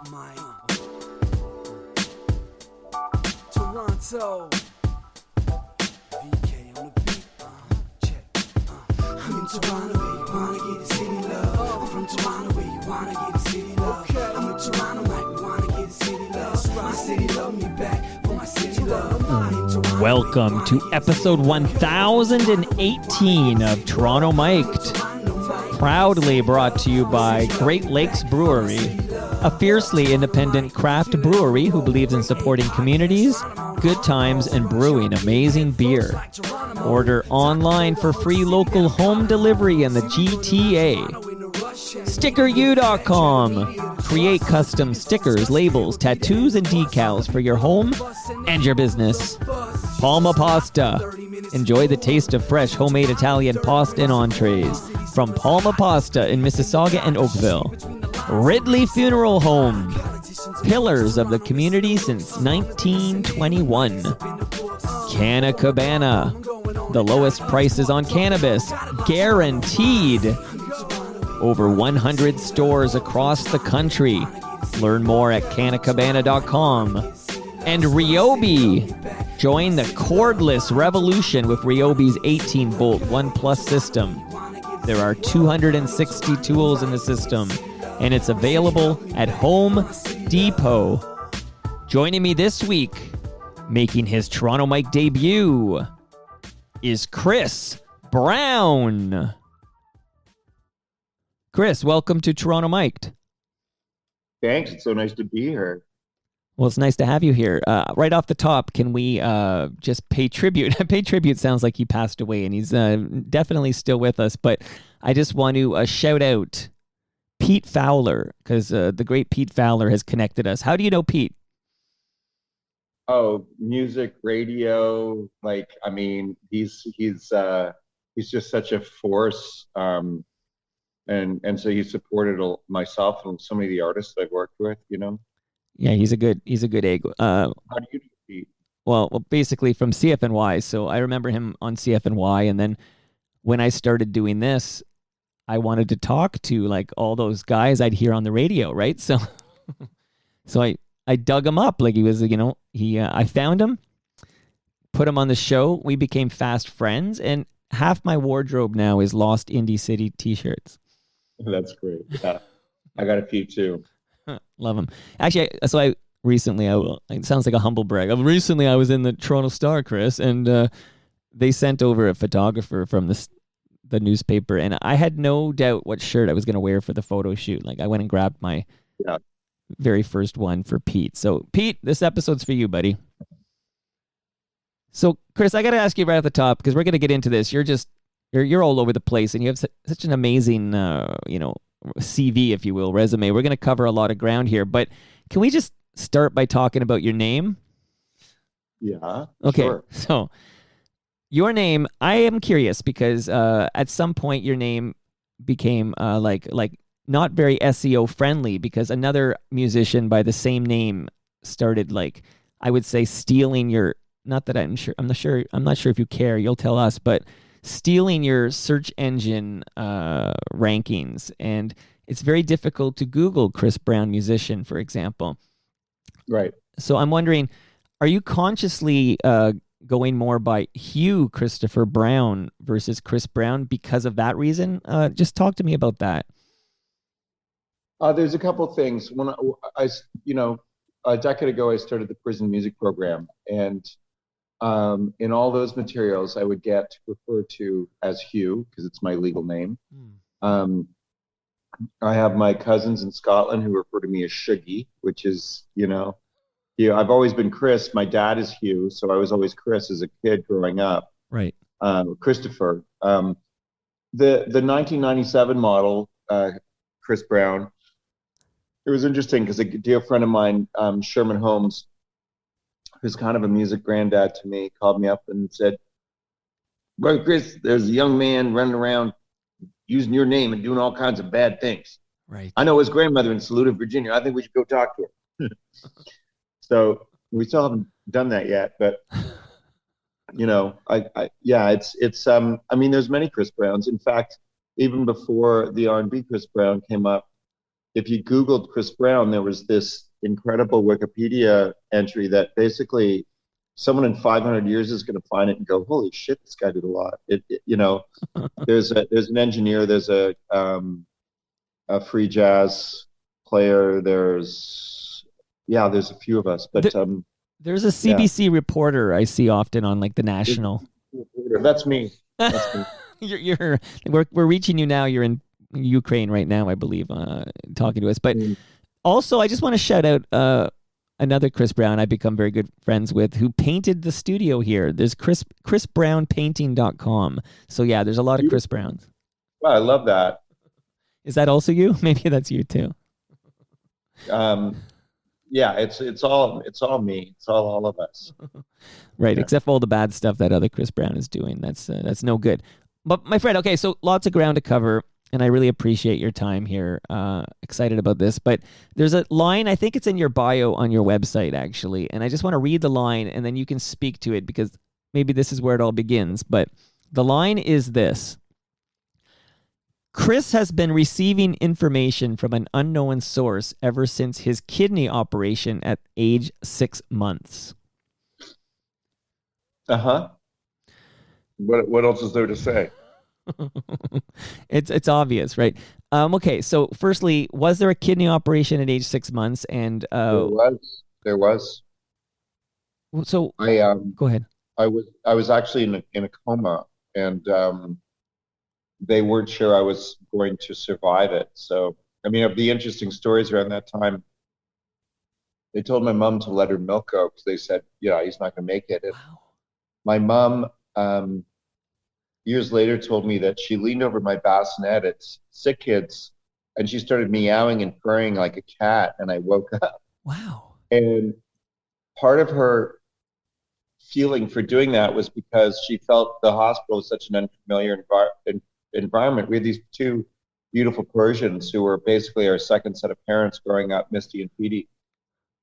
my Toronto. VK on the beat. Check. I'm in Toronto where you wanna get the city love. I'm from Toronto where you wanna get the city love. I'm in Toronto like we wanna get the city love. My city love me back for my city love. Welcome to episode 1018 of Toronto Mic'd. Proudly brought to you by Great Lakes Brewery, a fiercely independent craft brewery who believes in supporting communities, good times, and brewing amazing beer. Order online for free local home delivery in the GTA. StickerU.com. Create custom stickers, labels, tattoos, and decals for your home and your business. Palma Pasta. Enjoy the taste of fresh homemade Italian pasta and entrees from Palma Pasta in Mississauga and Oakville. Ridley Funeral Home. Pillars of the community since 1921. Canna Cabana. The lowest prices on cannabis. Guaranteed. Over 100 stores across the country. Learn more at cannacabana.com. And Ryobi. Join the cordless revolution with Ryobi's 18-volt ONE+ system. There are 260 tools in the system, and it's available at Home Depot. Joining me this week, making his Toronto Mic'd debut, is Chris Brown. Chris, welcome to Toronto Mic'd. Thanks. It's so nice to be here. Well, it's nice to have you here. Right off the top, can we just pay tribute? Pay tribute sounds like he passed away, and he's definitely still with us. But I just want to shout out Pete Fowler, because the great Pete Fowler has connected us. How do you know Pete? Oh, music, radio. He's just such a force. And so he supported myself and so many of the artists I've worked with, you know. Yeah, he's a good egg. How do you know Pete? Well, basically from CFNY. So I remember him on CFNY, and then when I started doing this, I wanted to talk to like all those guys I'd hear on the radio, right? So I dug him up. Like he was, I found him, put him on the show. We became fast friends, and half my wardrobe now is Lost Indie City t-shirts. That's great. Yeah. I got a few too. Love them. Actually, it sounds like a humble brag. Recently, I was in the Toronto Star, Chris, and they sent over a photographer from the newspaper, and I had no doubt what shirt I was going to wear for the photo shoot. Like, I went and grabbed my very first one for Pete. So, Pete, this episode's for you, buddy. So, Chris, I got to ask you right at the top, because we're going to get into this. You're all over the place, and you have such an amazing, CV, if you will, resume. We're going to cover a lot of ground here, but can we just start by talking about your name? Yeah. Okay. Sure. So your name, I am curious because at some point your name became like not very SEO friendly, because another musician by the same name started, like, I would say, stealing your, not that I'm not sure if you care, you'll tell us, but stealing your search engine rankings, and it's very difficult to Google Chris Brown musician, for example. Right. So I'm wondering, are you consciously going more by Hugh Christopher Brown versus Chris Brown because of that reason? Just talk to me about that. There's a couple things. When I a decade ago, I started the prison music program, and in all those materials, I would get referred to as Hugh because it's my legal name. I have my cousins in Scotland who refer to me as Shuggy, which is, I've always been Chris. My dad is Hugh, so I was always Chris as a kid growing up. Right. Christopher. The 1997 model, Chris Brown, it was interesting because a dear friend of mine, Sherman Holmes, who's kind of a music granddad to me, called me up and said, "Well, Chris, there's a young man running around using your name and doing all kinds of bad things. Right. I know his grandmother in Saluda, Virginia. I think we should go talk to her." So we still haven't done that yet, but there's many Chris Browns. In fact, even before the R&B Chris Brown came up, if you Googled Chris Brown, there was this incredible Wikipedia entry that basically someone in 500 years is going to find it and go, "Holy shit, this guy did a lot." There's an engineer, there's a free jazz player, there's a few of us, but there's a CBC reporter I see often on like the National. That's me. That's me. We're reaching you now. You're in Ukraine right now, I believe, talking to us. But also, I just want to shout out another Chris Brown I've become very good friends with, who painted the studio here. There's chrisbrownpainting.com. So yeah, there's a lot of Chris Browns. Well, I love that. Is that also you? Maybe that's you too. Yeah, it's all me. It's all of us. Right, yeah. Except for all the bad stuff that other Chris Brown is doing. That's no good. But my friend, okay, so lots of ground to cover, and I really appreciate your time here. Excited about this. But there's a line, I think it's in your bio on your website, actually, and I just want to read the line, and then you can speak to it, because maybe this is where it all begins. But the line is this: Chris has been receiving information from an unknown source ever since his kidney operation at age 6 months. Uh-huh. What else is there to say? It's obvious, right? Okay, so firstly, was there a kidney operation at age 6 months? And there was. So go ahead. I was actually in a coma, and they weren't sure I was going to survive it. So, I mean, of the interesting stories around that time, they told my mom to let her milk go because they said, yeah, he's not going to make it. And wow. My mom, years later, told me that she leaned over my bassinet at Sick Kids, and she started meowing and purring like a cat, and I woke up. Wow. And part of her feeling for doing that was because she felt the hospital was such an unfamiliar environment. We had these two beautiful Persians who were basically our second set of parents growing up, Misty and Petey.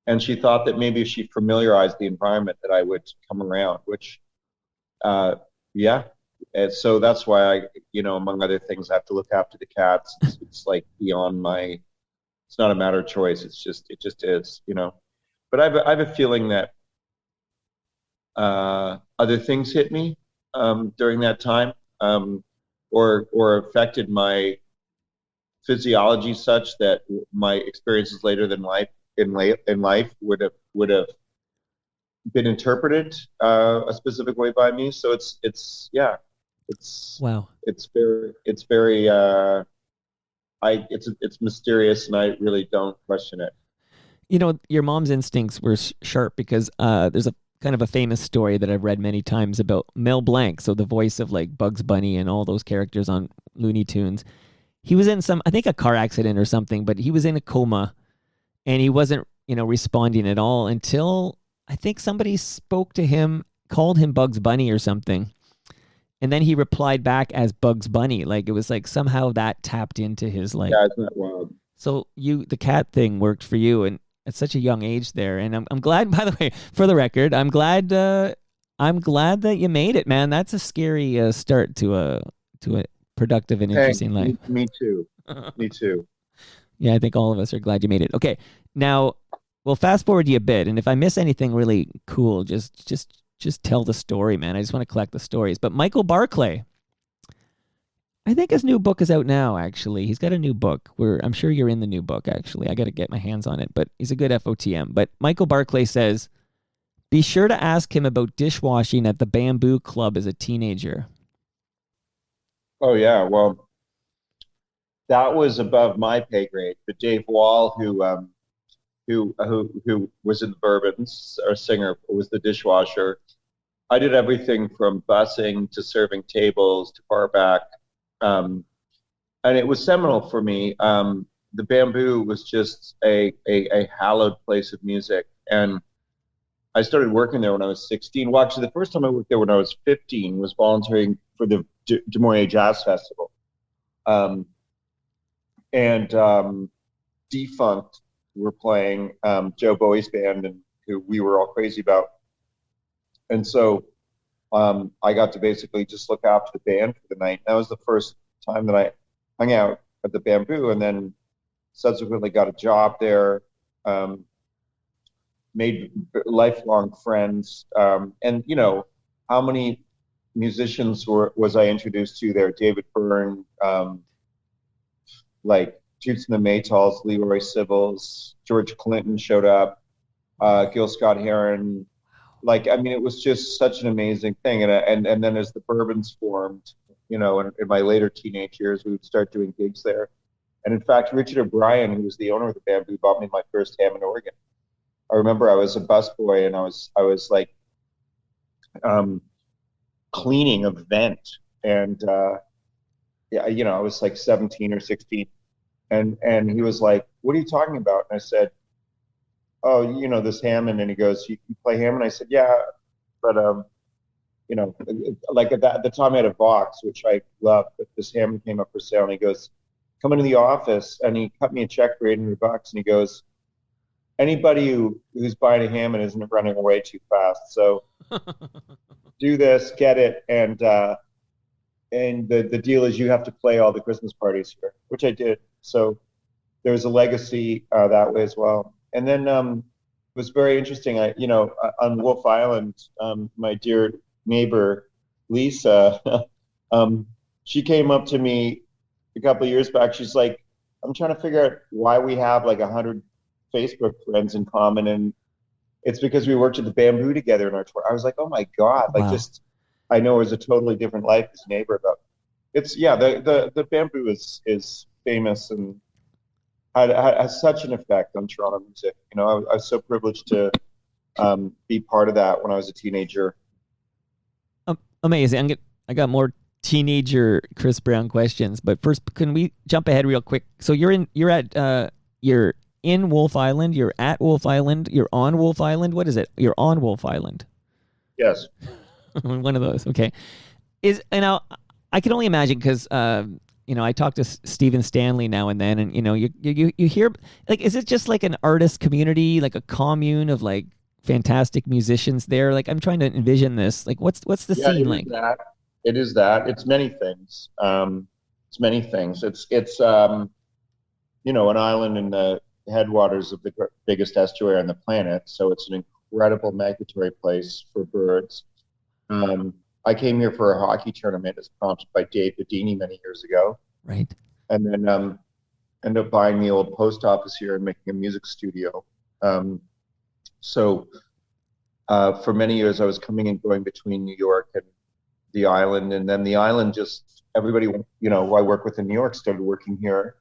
And she thought that maybe if she familiarized the environment that I would come around, which, yeah. And so that's why I, among other things, I have to look after the cats. It's like beyond it's not a matter of choice. It just is, But I have a feeling that other things hit me during that time, or affected my physiology such that my experiences later in life would have been interpreted a specific way by me. So it's wow. It's mysterious, and I really don't question it. Your mom's instincts were sharp, because there's a kind of a famous story that I've read many times about Mel Blanc, so the voice of like Bugs Bunny and all those characters on Looney Tunes. He was in I think a car accident or something, but he was in a coma, and he wasn't, responding at all until I think somebody spoke to him, called him Bugs Bunny or something. And then he replied back as Bugs Bunny. Like, it was like somehow that tapped into his like. Yeah, isn't that wild? So the cat thing worked for you, and at such a young age there. And I'm glad, by the way, for the record, I'm glad that you made it, man. That's a scary start to a productive and interesting life. Me too. Me too. Yeah, I think all of us are glad you made it. Okay, now we'll fast forward you a bit, and if I miss anything really cool, just tell the story, man. I just want to collect the stories. But Michael Barclay, I think his new book is out now, actually. He's got a new book. I'm sure you're in the new book, actually. I got to get my hands on it, but he's a good FOTM. But Michael Barclay says, be sure to ask him about dishwashing at the Bamboo Club as a teenager. Oh, yeah. Well, that was above my pay grade. But Dave Wall, who was in the Bourbons, our singer, was the dishwasher. I did everything from busing to serving tables to bar back. And it was seminal for me. The Bamboo was just a hallowed place of music. And I started working there when I was 16. Well, actually, the first time I worked there when I was 15 was volunteering for the Des Moines Jazz Festival. Defunct were playing Joe Bowie's band, and who we were all crazy about. And so I got to basically just look after the band for the night. That was the first time that I hung out at the Bamboo. And then subsequently got a job there, made lifelong friends. And, you know, how many musicians was I introduced to there? David Byrne, like Toots and the Maytals, Leroy Sibbles, George Clinton showed up, Gil Scott-Heron. Like, I mean, it was just such an amazing thing. And then as the Bourbons formed, you know, in my later teenage years, we would start doing gigs there. And in fact, Richard O'Brien, who was the owner of the Bamboo, bought me my first Hammond organ. I remember I was a busboy and I was like cleaning a vent, and yeah, you know, I was like 17 or 16, and he was like, "What are you talking about?" And I said, "Oh, you know, this Hammond." And he goes, "You play Hammond?" I said, "Yeah, but you know, like at the time I had a Vox, which I loved, but this Hammond came up for sale." And he goes, "Come into the office," and he cut me a check for $800, and he goes, "Anybody who's buying a Hammond isn't running away too fast, so do this, get it, and the deal is you have to play all the Christmas parties here," which I did. So there was a legacy that way as well. And then it was very interesting. You know, on Wolfe Island, my dear neighbor Lisa, she came up to me a couple of years back. She's like, "I'm trying to figure out why we have like 100 Facebook friends in common, and it's because we worked at the Bamboo together in our tour." I was like, "Oh my God!" Like, wow. Just I know it was a totally different life as a neighbor, but it's the Bamboo is famous and has such an effect on Toronto music. You know, I was so privileged to be part of that when I was a teenager. Amazing. I got more teenager Chris Brown questions, but first, can we jump ahead real quick? So you're in Wolfe Island, you're at Wolfe Island, you're on Wolfe Island. What is it? You're on Wolfe Island. Yes. One of those. Okay. I can only imagine because you know, I talk to Stephen Stanley now and then, and you know, you hear, like, is it just like an artist community, like a commune of like fantastic musicians there? Like, I'm trying to envision this. Like, what's the scene like? It is that. It's many things. It's many things. It's you know, an island in the headwaters of the biggest estuary on the planet, so it's an incredible migratory place for birds. I came here for a hockey tournament as prompted by Dave Bedini many years ago. Right. And then ended up buying the old post office here and making a music studio. So for many years I was coming and going between New York and the island, and then the island just, everybody, you know, who I work with in New York started working here.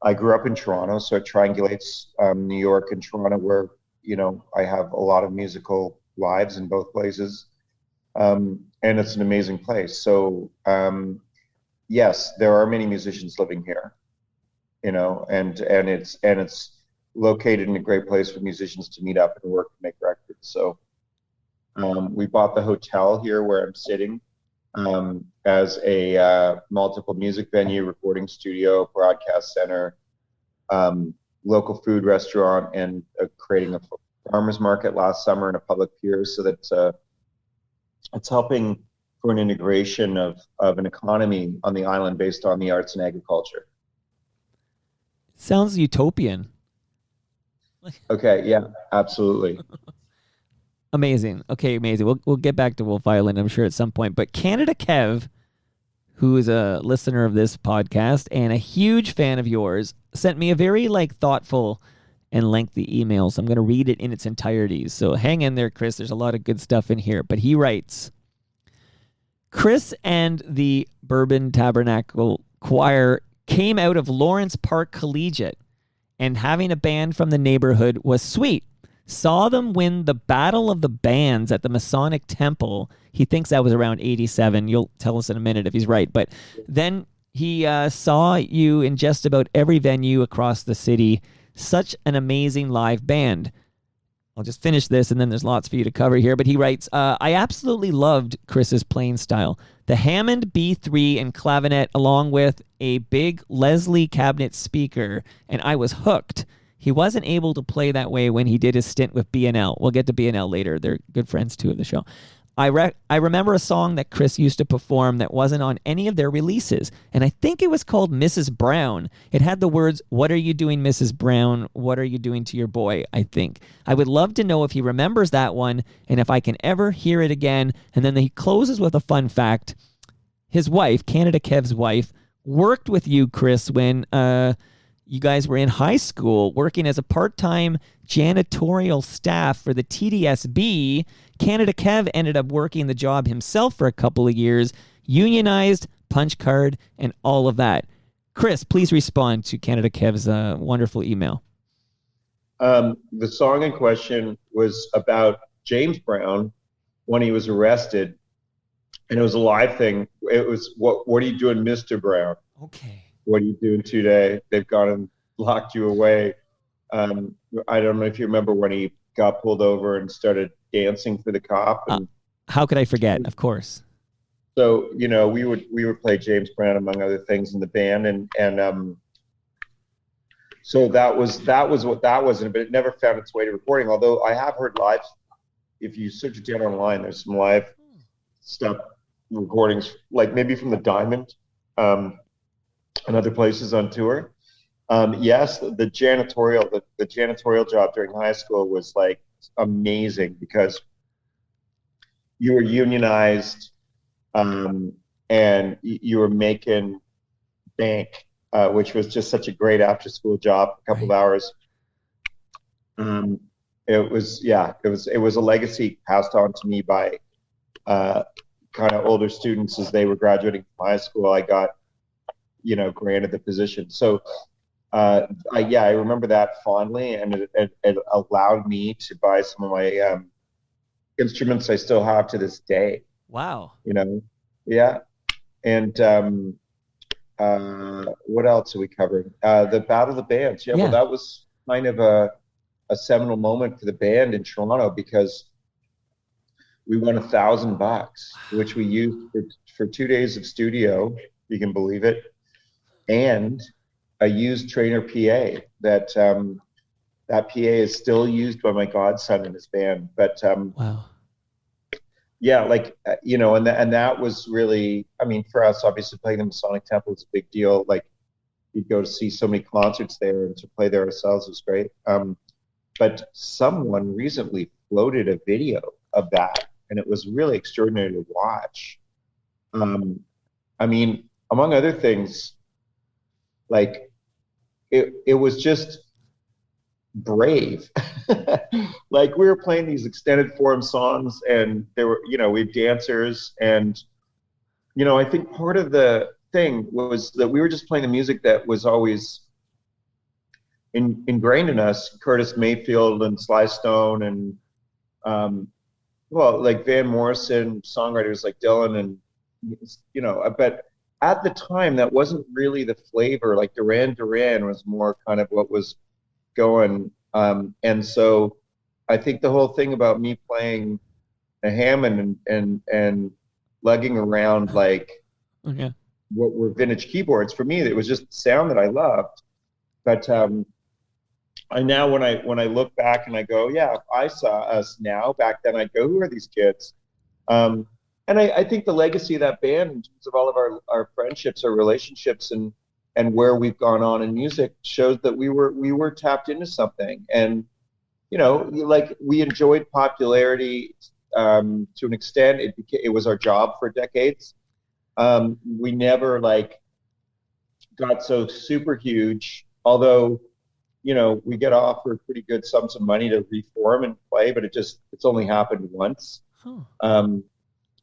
I grew up in Toronto, so it triangulates New York and Toronto, where, you know, I have a lot of musical lives in both places. And it's an amazing place. So, yes, there are many musicians living here, you know, and it's located in a great place for musicians to meet up and work and make records. So, we bought the hotel here where I'm sitting, as a multiple music venue, recording studio, broadcast center, local food restaurant, and creating a farmers market last summer and a public pier, so that it's helping for an integration of an economy on the island based on the arts and agriculture. Sounds utopian. Okay, yeah, absolutely. Amazing. Okay, amazing. We'll get back to Wolfe Island, I'm sure, at some point. But Canada Kev, who is a listener of this podcast and a huge fan of yours, sent me a very thoughtful and lengthy email. So I'm going to read it in its entirety. So hang in there, Chris. There's a lot of good stuff in here. But he writes, Chris and the Bourbon Tabernacle Choir came out of Lawrence Park Collegiate, and having a band from the neighborhood was sweet. Saw them win the Battle of the Bands at the Masonic Temple. He thinks that was around 87. You'll tell us in a minute if he's right. But then he saw you in just about every venue across the city. Such an amazing live band. I'll just finish this, and then there's lots for you to cover here. But he writes, I absolutely loved Chris's playing style. The Hammond B3 and clavinet, along with a big Leslie cabinet speaker, and I was hooked. He wasn't able to play that way when he did his stint with BNL. We'll get to BNL later. They're good friends, too, of the show. I remember a song that Chris used to perform that wasn't on any of their releases, and I think it was called Mrs. Brown. It had the words, "What are you doing, Mrs. Brown? What are you doing to your boy?" I think. I would love to know if he remembers that one and if I can ever hear it again. And then he closes with a fun fact. His wife, Canada Kev's wife, worked with you, Chris, when you guys were in high school working as a part-time janitorial staff for the TDSB. Canada Kev ended up working the job himself for a couple of years, unionized, punch card, and all of that. Chris, please respond to Canada Kev's wonderful email. The song in question was about James Brown when he was arrested, and it was a live thing. It was, what are you doing, Mr. Brown? Okay. What are you doing today? They've gone and locked you away. I don't know if you remember when he got pulled over and started dancing for the cop. And how could I forget? Of course. So, you know, we would play James Brown among other things in the band, and so that was what that was, but it never found its way to recording. Although I have heard live, if you search it down online, there's some live stuff, recordings, like maybe from the Diamond, and other places on tour. Yes, the janitorial job during high school was like amazing because you were unionized, and you were making bank, which was just such a great after school job, a couple of hours. It was a legacy passed on to me by kind of older students as they were graduating from high school. I got, granted the position. So I remember that fondly, and it allowed me to buy some of my instruments I still have to this day. Wow. Yeah. And what else are we covering? The Battle of the Bands. Yeah. Well, that was kind of a seminal moment for the band in Toronto because we won $1,000, which we used for 2 days of studio, you can believe it, and a used Trainer PA that PA is still used by my godson in his band. But wow. Yeah, and that was really, I mean, for us, obviously playing the Masonic Temple was a big deal. Like, you'd go to see so many concerts there, and to play there ourselves was great. But someone recently floated a video of that, and it was really extraordinary to watch. I mean, among other things, like, it was just brave. Like, we were playing these extended form songs, and there were, we had dancers, and I think part of the thing was that we were just playing the music that was always ingrained in us. Curtis Mayfield and Sly Stone, and like Van Morrison, songwriters like Dylan, and but at the time that wasn't really the flavor. Like Duran Duran was more kind of what was going. And so I think the whole thing about me playing a Hammond and lugging around like what were vintage keyboards, for me, it was just the sound that I loved. But I now, when I look back and I go, yeah, if I saw us now, back then I'd go, who are these kids? And I think the legacy of that band, in terms of all of our friendships, our relationships, and where we've gone on in music, shows that we were tapped into something. And like, we enjoyed popularity to an extent. It was our job for decades. We never got so super huge, although we get offered pretty good sums of money to reform and play, but it's only happened once.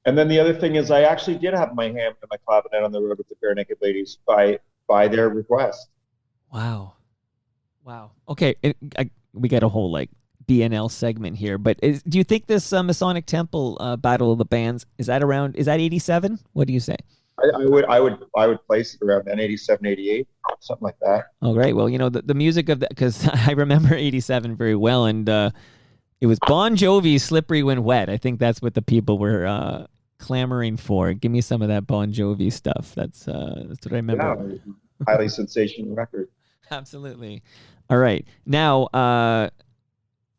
And then the other thing is, I actually did have my Hammond and my clavinet on the road with the Barenaked ladies by their request. Wow. Okay, we got a whole BNL segment here, but do you think this Masonic Temple Battle of the Bands is that 87? What do you say? I would place it around then, 87, 88, something like that. Oh, great. Well, the music of that, because I remember 87 very well, and it was Bon Jovi's "Slippery When Wet." I think that's what the people were clamoring for. Give me some of that Bon Jovi stuff. That's what I remember. Yeah, highly sensational record. Absolutely. All right. Now,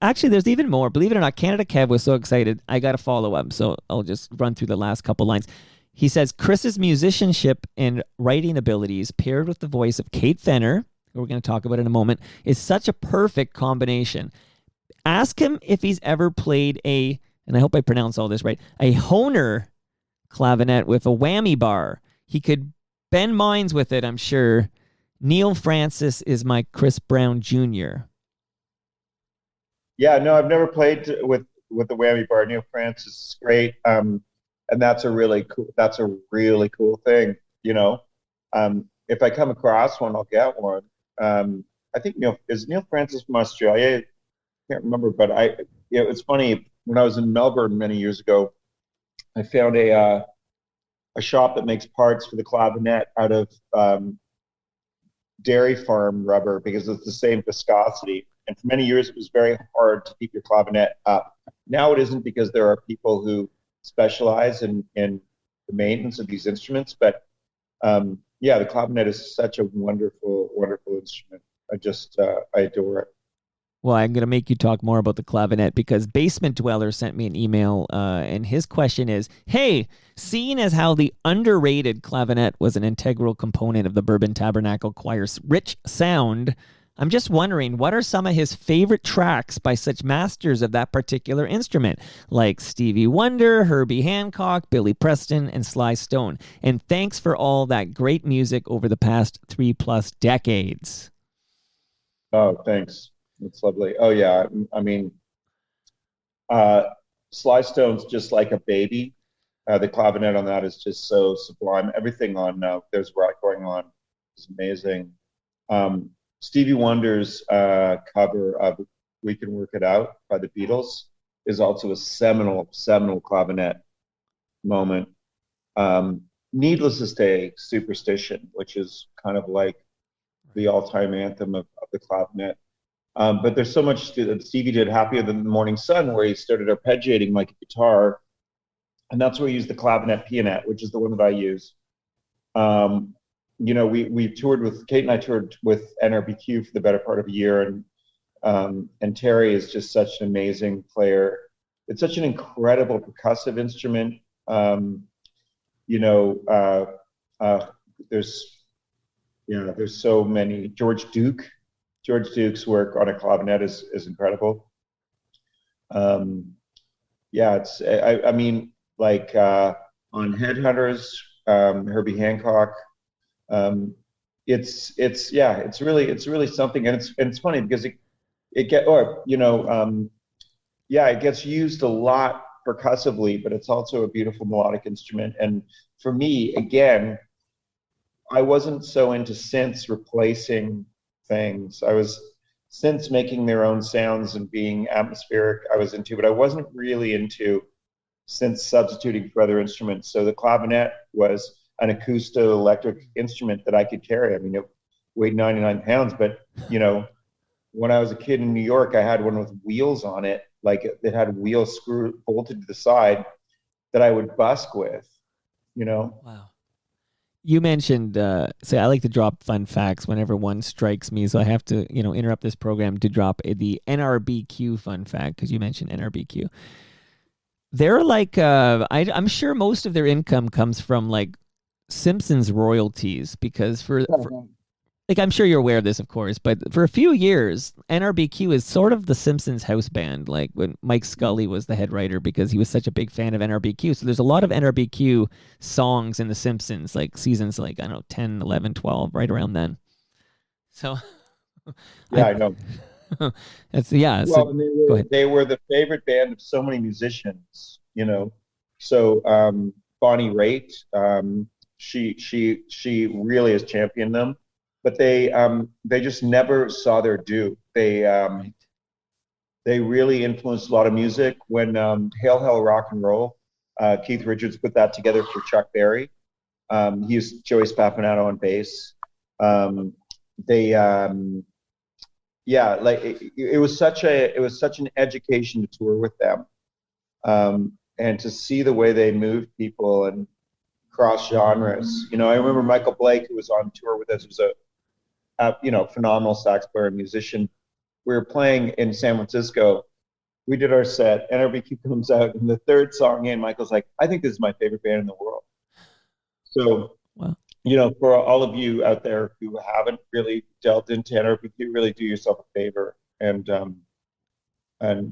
Actually, there's even more. Believe it or not, Canada Kev was so excited. I got a follow-up, so I'll just run through the last couple lines. He says, Chris's musicianship and writing abilities paired with the voice of Kate Fenner, who we're going to talk about in a moment, is such a perfect combination. Ask him if he's ever played a, and I hope I pronounce all this right, a Hohner clavinet with a whammy bar. He could bend minds with it, I'm sure. Neil Francis is my Chris Brown Jr. Yeah, no, I've never played with the whammy bar. Neil Francis is great, and that's a really cool thing. You know, if I come across one, I'll get one. I think Neil Francis from Australia. I can't remember, but it's funny. When I was in Melbourne many years ago, I found a shop that makes parts for the clavinet out of dairy farm rubber because it's the same viscosity. And for many years, it was very hard to keep your clavinet up. Now it isn't because there are people who specialize in the maintenance of these instruments. But the clavinet is such a wonderful, wonderful instrument. I adore it. Well, I'm going to make you talk more about the clavinet because Basement Dweller sent me an email, and his question is, hey, seeing as how the underrated clavinet was an integral component of the Bourbon Tabernacle Choir's rich sound, I'm just wondering, what are some of his favorite tracks by such masters of that particular instrument, like Stevie Wonder, Herbie Hancock, Billy Preston, and Sly Stone? And thanks for all that great music over the past 3+ decades. Oh, thanks. That's lovely. Oh, yeah. I mean, Sly Stone's just like a baby. The clavinet on that is just so sublime. Everything on There's Rock Going On is amazing. Stevie Wonder's cover of We Can Work It Out by the Beatles is also a seminal clavinet moment. Needless to say, Superstition, which is kind of like the all-time anthem of the clavinet. But there's so much Stevie did. Happier Than the Morning Sun, where he started arpeggiating like a guitar, and that's where he used the clavinet pianet, which is the one that I use. We toured with Kate and I toured with NRBQ for the better part of a year, and Terry is just such an amazing player. It's such an incredible percussive instrument. There's so many. George Duke's work on a clavinet is incredible. On Headhunters, Herbie Hancock. It's really something, and it's funny because it gets used a lot percussively, but it's also a beautiful melodic instrument. And for me, again, I wasn't so into synths replacing things. Synths making their own sounds and being atmospheric I was into, but I wasn't really into synths substituting for other instruments. So the clavinet was an acousto-electric instrument that I could carry. I mean, it weighed 99 pounds, but when I was a kid in New York, I had one with wheels on it, like it had wheels bolted to the side that I would busk with, Wow. You mentioned, I like to drop fun facts whenever one strikes me, so I have to, interrupt this program to drop the NRBQ fun fact, because you mentioned NRBQ. They're like, I'm sure most of their income comes from, like, Simpsons royalties, because I'm sure you're aware of this, of course, but for a few years, NRBQ is sort of the Simpsons house band, like when Mike Scully was the head writer, because he was such a big fan of NRBQ. So there's a lot of NRBQ songs in the Simpsons, like seasons 10, 11, 12, right around then. So yeah, I know. Go ahead. They were the favorite band of so many musicians, So Bonnie Raitt, she really has championed them. But they just never saw their due. They really influenced a lot of music. When Hail Hail Rock and Roll, Keith Richards put that together for Chuck Berry. He used Joey Spapanato on bass. It was such an education to tour with them, and to see the way they moved people and cross genres. I remember Michael Blake, who was on tour with us, was a phenomenal sax player and musician. We were playing in San Francisco, we did our set, NRBQ comes out, and the third song in, Michael's like, I think this is my favorite band in the world. So, Wow. For all of you out there who haven't really delved into NRBQ, really do yourself a favor. And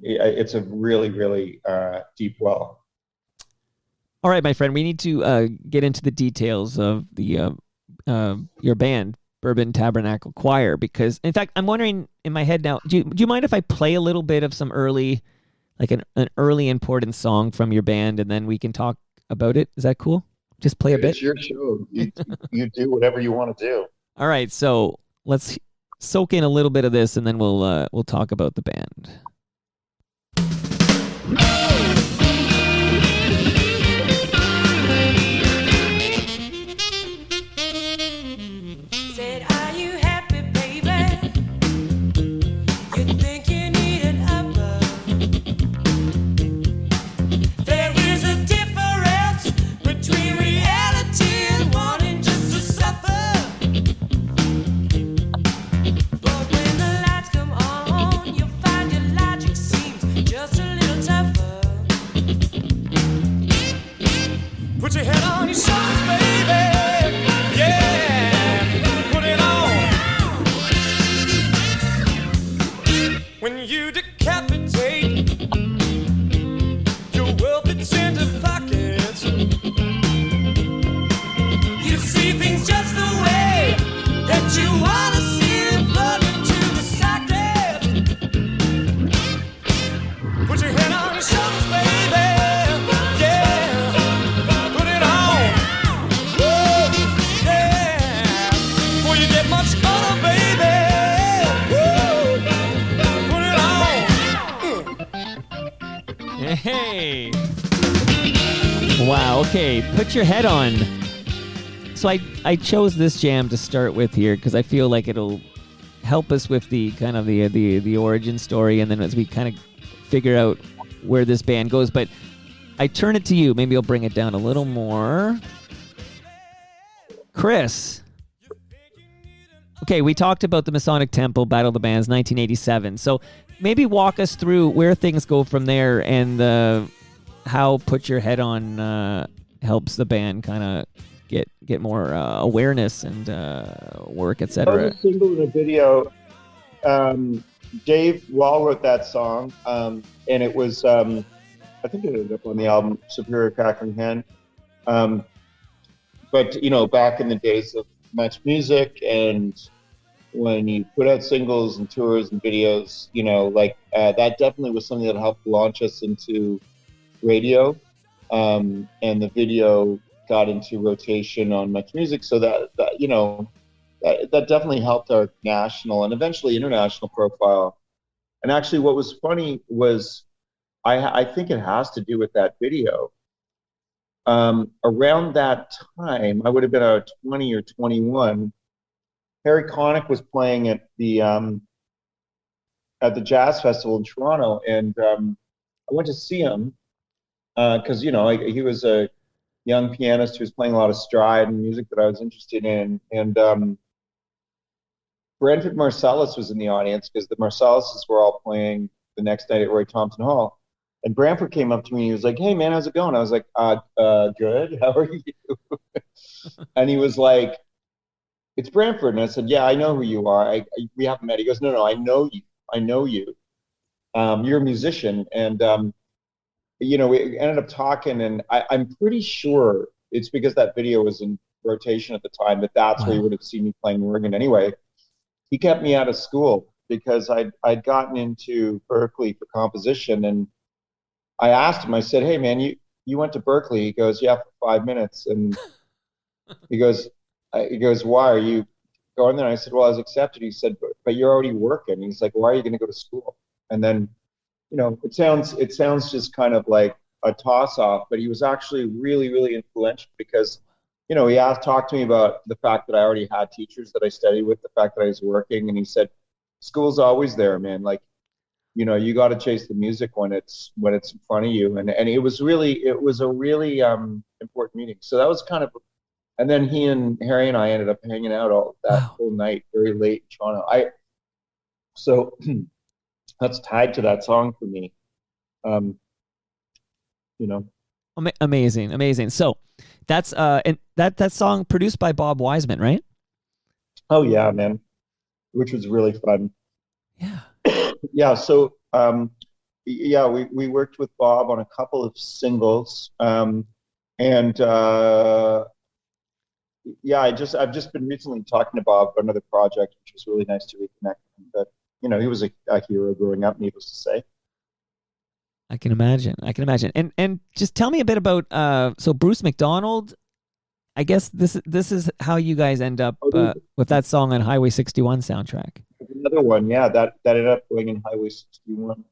it's a really, really deep well. All right, my friend, we need to get into the details of the your band, Bourbon Tabernacle Choir, because, in fact, I'm wondering in my head now, do you mind if I play a little bit of some early, like an early important song from your band, and then we can talk about it? Is that cool? Just play a bit? It's your show. You do whatever you want to do. All right, so let's soak in a little bit of this, and then we'll talk about the band. Put your head on your shoulders, baby. Yeah, put it on. When you decapitate, your wealth fits into pockets. You see things just the way that you want to see them, plug into the socket. Put your head on your shoulders, baby. Hey! Wow, okay, put your head on. So I chose this jam to start with here because I feel like it'll help us with the kind of the origin story, and then as we kind of figure out where this band goes. But I turn it to you. Maybe I'll bring it down a little more. Chris. Okay, we talked about the Masonic Temple, Battle of the Bands, 1987. So maybe walk us through where things go from there and how Put Your Head On helps the band kind of get more awareness and work, etc. A single in a video. Dave Wall wrote that song, and it was, I think it ended up on the album Superior Crackling Hen. But, back in the days of Much Music, and when you put out singles and tours and videos, that definitely was something that helped launch us into radio. And the video got into rotation on Much Music, so that definitely helped our national and eventually international profile. And actually, what was funny was, I think it has to do with that video. Around that time, I would have been 20 or 21. Harry Connick was playing at the Jazz Festival in Toronto, and I went to see him because he was a young pianist who was playing a lot of stride and music that I was interested in, and Brentford Marsalis was in the audience because the Marsalises were all playing the next night at Roy Thompson Hall. And Brantford came up to me and he was like, "Hey man, how's it going?" I was like, "Good. How are you?" And he was like, "It's Brantford." And I said, "Yeah, I know who you are. We haven't met." He goes, "No, I know you. I know you. You're a musician." And we ended up talking, and I'm pretty sure it's because that video was in rotation at the time that's where you would have seen me playing organ. Anyway, he kept me out of school because I'd gotten into Berkeley for composition, and I asked him, I said, "Hey man, you went to Berkeley?" He goes, "Yeah, for 5 minutes." And he goes, "Why are you going there?" And I said, "Well, I was accepted." He said, but you're already working. He's like, "Why are you going to go to school?" And then, it sounds just kind of like a toss off, but he was actually really, really influential because, he talked to me about the fact that I already had teachers that I studied with, the fact that I was working. And he said, "School's always there, man. Like, you got to chase the music when it's in front of you." And it was a really important meeting. So that was kind of, and then he and Harry and I ended up hanging out all that whole night, very late in Toronto. So that's tied to that song for me. Um, you know. Amazing. So that's and that song produced by Bob Wiseman, right? Oh yeah, man, which was really fun. Yeah. Yeah, so yeah, we worked with Bob on a couple of singles, and yeah, I've just been recently talking to Bob about another project, which was really nice to reconnect with him. But you know, he was a hero growing up, needless to say. I can imagine. And just tell me a bit about so Bruce McDonald. I guess this is how you guys end up Oh, there's with that song on Highway 61 soundtrack. another one, yeah, that ended up going in Highway 61,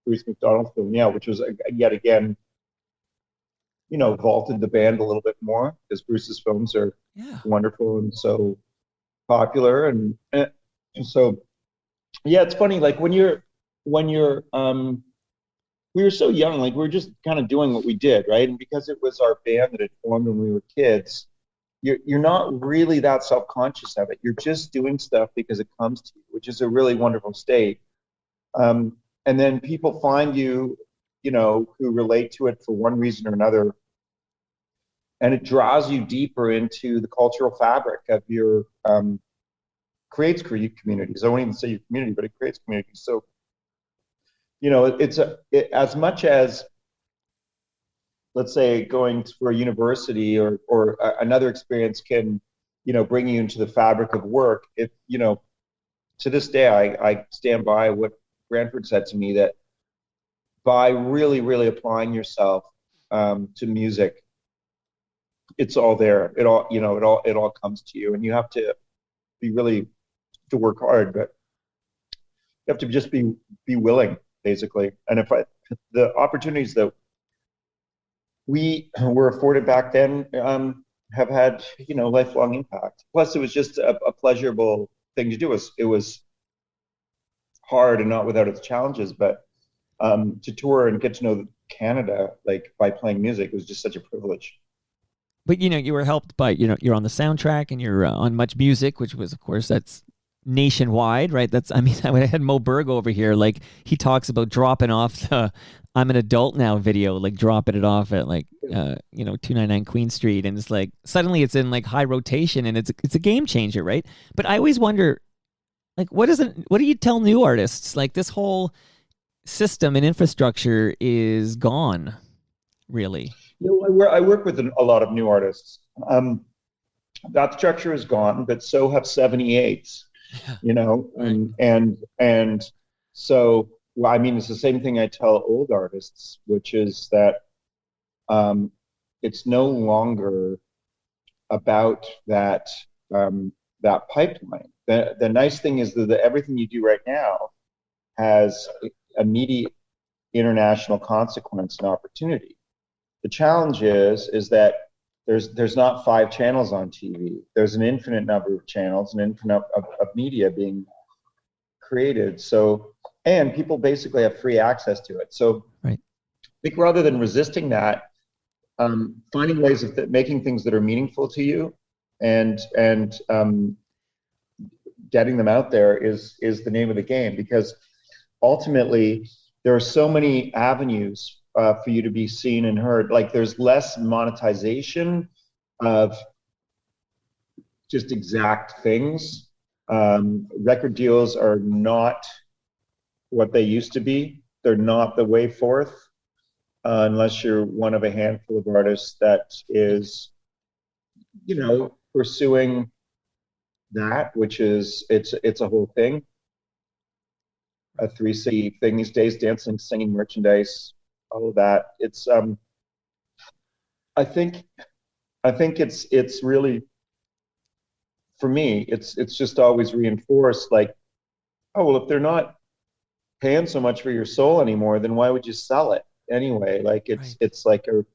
Bruce McDonald film, yeah, which was yet again, you know, vaulted the band a little bit more because Bruce's films are Yeah. wonderful and so popular, and so yeah, it's funny, like when you're we were so young, like we were just kind of doing what we did, right? And because it was our band that had formed when we were kids, you're not really that self-conscious of it. You're just doing stuff because it comes to you, which is a really wonderful state. And then people find you, you know, who relate to it for one reason or another, and it draws you deeper into the cultural fabric of your creates communities. I won't even say your community, but it creates communities. So, you know, as much as, let's say, going for a university or another experience can, you know, bring you into the fabric of work. If, you know, to this day, I stand by what Branford said to me, that by really, really applying yourself to music, it's all there. It all, you know, it all comes to you, and you have to be really to work hard, but you have to just be willing, basically. And the opportunities that we were afforded back then have had, you know, lifelong impact. Plus, it was just a pleasurable thing to do. It was hard and not without its challenges, but to tour and get to know Canada, like by playing music, was just such a privilege. But you know, you were helped by, you know, you're on the soundtrack and you're on Much Music, which was, of course, that's nationwide, right? That's, I mean, I had Mo Berg over here, like he talks about dropping off the "I'm an Adult Now" video, like dropping it off at like you know, 299 Queen Street, and it's like suddenly it's in like high rotation, and it's a game changer, right? But I always wonder, like, what do you tell new artists? Like this whole system and infrastructure is gone, really. You know, I work with a lot of new artists. That structure is gone, but so have 78s. You know, Right. and so, well, I mean, it's the same thing I tell old artists, which is that it's no longer about that pipeline. The nice thing is that everything you do right now has immediate international consequence and opportunity. The challenge is that there's not 5 channels on TV. There's an infinite number of channels, an infinite of media being created. So, and people basically have free access to it. So, Right. I think rather than resisting that, finding ways of making things that are meaningful to you, and getting them out there is the name of the game, because ultimately there are so many avenues for you to be seen and heard. Like there's less monetization of just exact things. Record deals are not what they used to be. They're not the way forth, unless you're one of a handful of artists that is, you know, pursuing that, which is it's a whole thing, a 360 thing these days, dancing, singing, merchandise, all of that. It's I think it's really, for me, it's just always reinforced, like, oh well, if they're not paying so much for your soul anymore, then why would you sell it anyway? Like Right. it's like a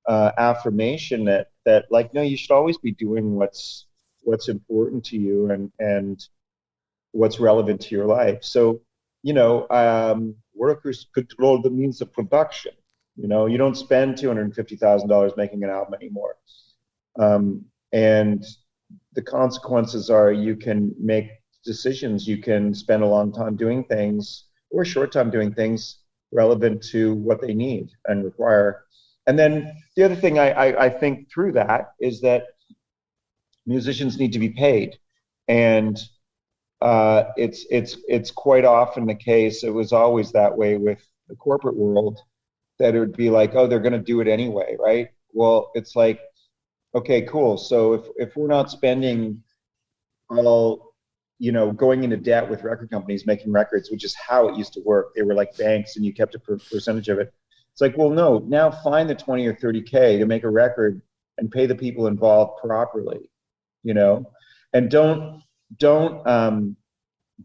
affirmation that like, no, you should always be doing what's important to you and what's relevant to your life. So, you know, workers control the means of production. You know, you don't spend $250,000 making an album anymore. And the consequences are you can make decisions, you can spend a long time doing things, or short time doing things relevant to what they need and require. And then the other thing I think through that is that musicians need to be paid. And it's quite often the case, it was always that way with the corporate world, that it would be like, oh, they're going to do it anyway, right? Well, it's like, okay, cool. So if we're not spending all, going into debt with record companies making records, which is how it used to work. They were like banks and you kept a percentage of it. It's like, well, no, now find the 20 or 30K to make a record and pay the people involved properly, and don't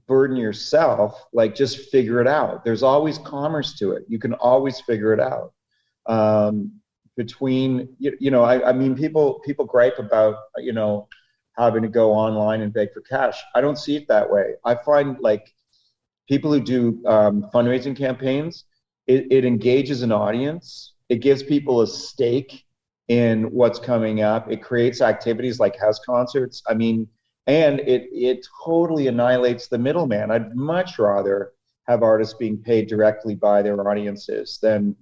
burden yourself, like just figure it out. There's always commerce to it. You can always figure it out. I mean, people gripe about, having to go online and beg for cash. I don't see it that way. I find like people who do fundraising campaigns, it engages an audience. It gives people a stake in what's coming up. It creates activities like house concerts. I mean, and it totally annihilates the middleman. I'd much rather have artists being paid directly by their audiences than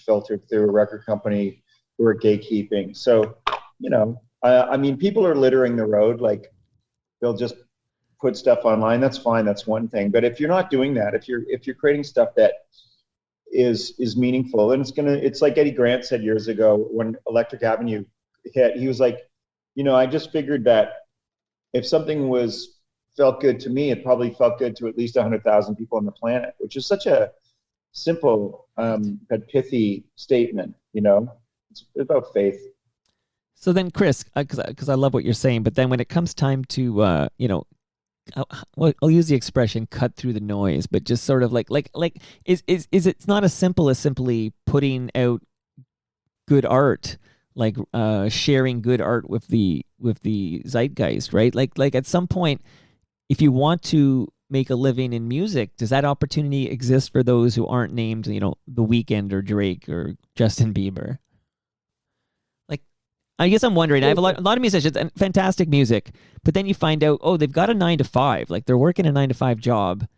filtered through a record company who are gatekeeping. So, I mean, people are littering the road. Like, they'll just put stuff online. That's fine. That's one thing. But if you're not doing that, if you're creating stuff that is meaningful, and it's like Eddie Grant said years ago when Electric Avenue hit. He was like, I just figured that if something felt good to me, it probably felt good to at least 100,000 people on the planet, which is such a simple but pithy statement. It's about faith. So then, Chris, because I love what you're saying, but then when it comes time to, I'll use the expression "cut through the noise," but just sort of like is it's not as simple as simply putting out good art, like sharing good art with the zeitgeist, right? Like at some point, if you want to make a living in music, does that opportunity exist for those who aren't named, The Weeknd or Drake or Justin Bieber? I guess I'm wondering, I have a lot of musicians and fantastic music, but then you find out, they've got a 9-to-5, like they're working a 9-to-5 job.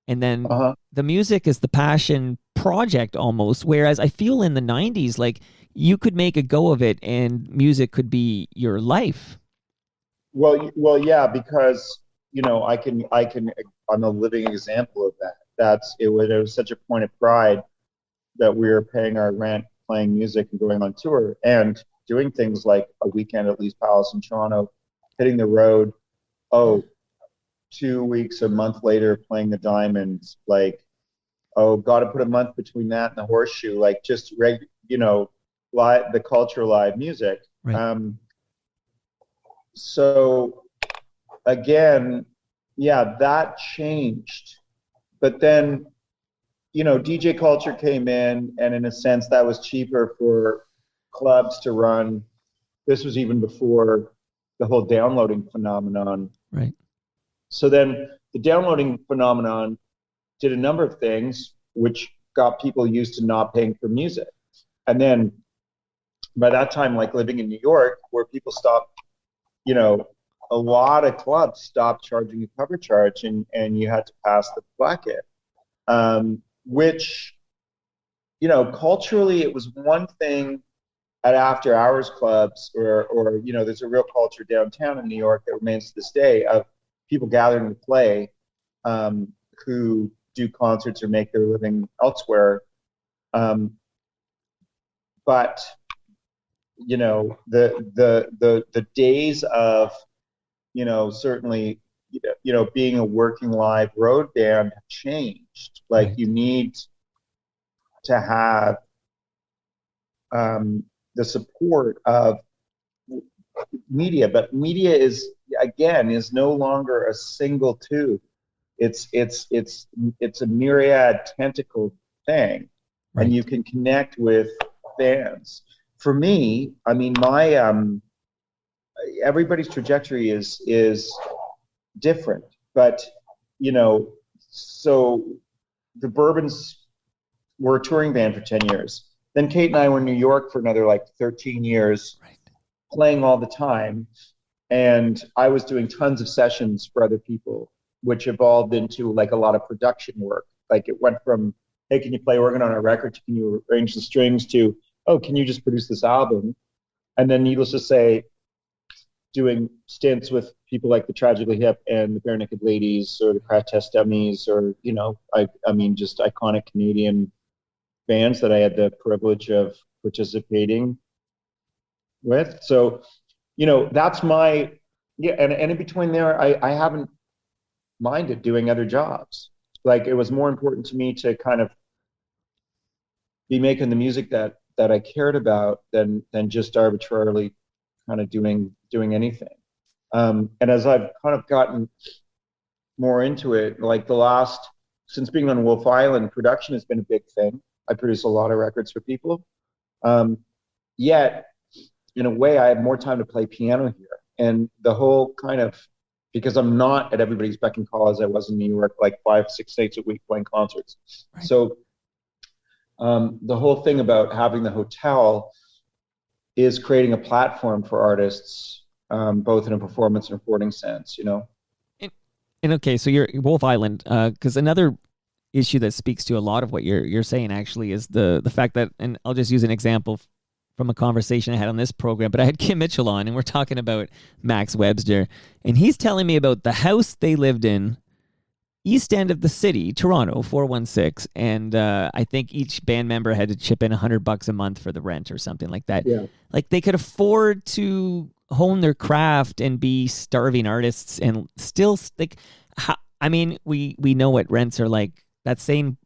And then the music is the passion project almost. Whereas I feel in the 90s, like you could make a go of it and music could be your life. Well, yeah, because, I'm a living example of that. It was such a point of pride that we were paying our rent, playing music and going on tour. And doing things like a weekend at Lee's Palace in Toronto, hitting the road, 2 weeks, a month later playing the Diamonds, like, got to put a month between that and the Horseshoe, like just live, the culture, live music. Right. So again, yeah, that changed. But then, DJ culture came in, and in a sense that was cheaper for clubs to run. This was even before the whole downloading phenomenon. Right. So then the downloading phenomenon did a number of things which got people used to not paying for music. And then by that time, like living in New York, where people stopped, a lot of clubs stopped charging a cover charge, and you had to pass the bucket, which, culturally it was one thing at after hours clubs or there's a real culture downtown in New York that remains to this day of people gathering to play, who do concerts or make their living elsewhere. But the days of certainly being a working live road band have changed. Like, right. You need to have the support of media, but media is no longer a single tube. It's a myriad tentacle thing, right. And you can connect with fans. For me, I mean, my everybody's trajectory is different, but so the Bourbons were a touring band for 10 years. Then Kate and I were in New York for another 13 years, right. Playing all the time. And I was doing tons of sessions for other people, which evolved into a lot of production work. Like it went from, hey, can you play organ on a record? Can you arrange the strings? To, oh, can you just produce this album? And then needless to say, doing stints with people like the Tragically Hip and the Barenaked Ladies or the Crash Test Dummies, or, you know, I mean, just iconic Canadian bands that I had the privilege of participating with. So, you know, that's my, yeah. And in between there, I haven't minded doing other jobs. Like it was more important to me to kind of be making the music that I cared about than just arbitrarily kind of doing anything. And as I've kind of gotten more into it, like since being on Wolfe Island, production has been a big thing. I produce a lot of records for people. Yet, in a way, I have more time to play piano here. And the whole kind of, because I'm not at everybody's beck and call as I was in New York, like 5-6 nights a week playing concerts. Right. So the whole thing about having the hotel is creating a platform for artists, both in a performance and recording sense, you know? And okay, so you're Wolfe Island, because another issue that speaks to a lot of what you're saying actually is the fact that, and I'll just use an example from a conversation I had on this program, but I had Kim Mitchell on, and we're talking about Max Webster, and he's telling me about the house they lived in, east end of the city, Toronto, 416, and I think each band member had to chip in $100 a month for the rent or something like that. Yeah. Like they could afford to hone their craft and be starving artists, and still, like, I mean, we know what rents are like. That same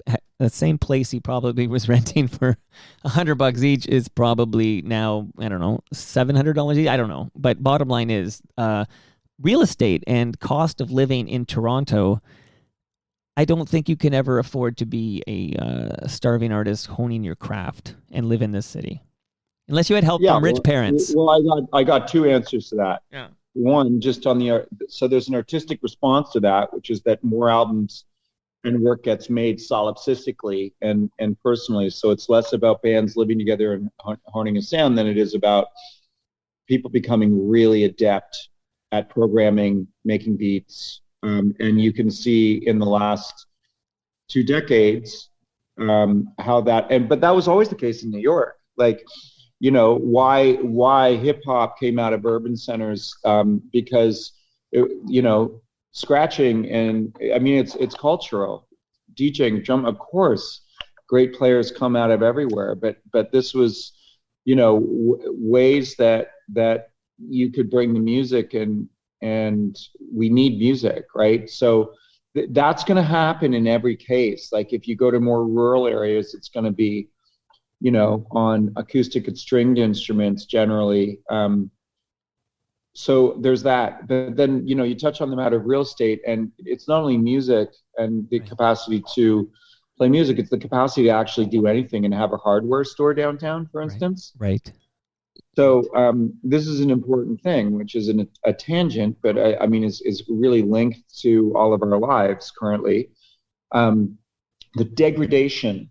place he probably was renting for $100 each is probably now, I don't know, $700 each. I don't know. But bottom line is, real estate and cost of living in Toronto, I don't think you can ever afford to be a starving artist honing your craft and live in this city, unless you had help from rich parents. Well, I got two answers to that. Yeah. One, just on so there's an artistic response to that, which is that more albums and work gets made solipsistically and personally. So it's less about bands living together and honing a sound than it is about people becoming really adept at programming, making beats. And you can see in the last 2 decades how that, but that was always the case in New York. Like, you know, why hip hop came out of urban centers, because, you know, scratching, and I mean, it's cultural. DJing, drum, of course, great players come out of everywhere, but this was, you know, ways that you could bring the music, and we need music, right? So that's going to happen in every case. Like if you go to more rural areas, it's going to be, you know, on acoustic and stringed instruments generally. So there's that. But then, you know, you touch on the matter of real estate, and it's not only music and the capacity to play music, it's the capacity to actually do anything and have a hardware store downtown, for instance. Right. So this is an important thing, which is a tangent, but I mean, is really linked to all of our lives currently. The degradation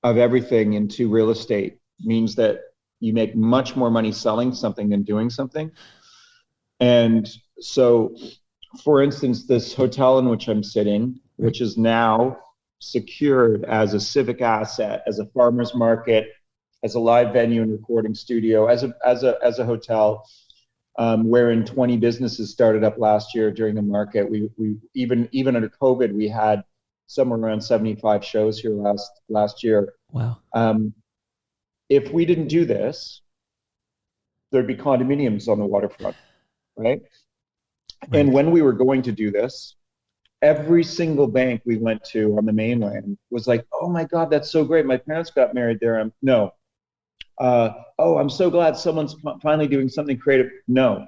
of everything into real estate means that you make much more money selling something than doing something. And so, for instance, this hotel in which I'm sitting, which is now secured as a civic asset, as a farmer's market, as a live venue and recording studio, as a hotel, wherein 20 businesses started up last year during the market. We even under COVID, we had somewhere around 75 shows here last year. Wow. If we didn't do this, there'd be condominiums on the waterfront, right? And when we were going to do this, every single bank we went to on the mainland was like, "Oh my God, that's so great! My parents got married there." No. Oh, I'm so glad someone's finally doing something creative. No.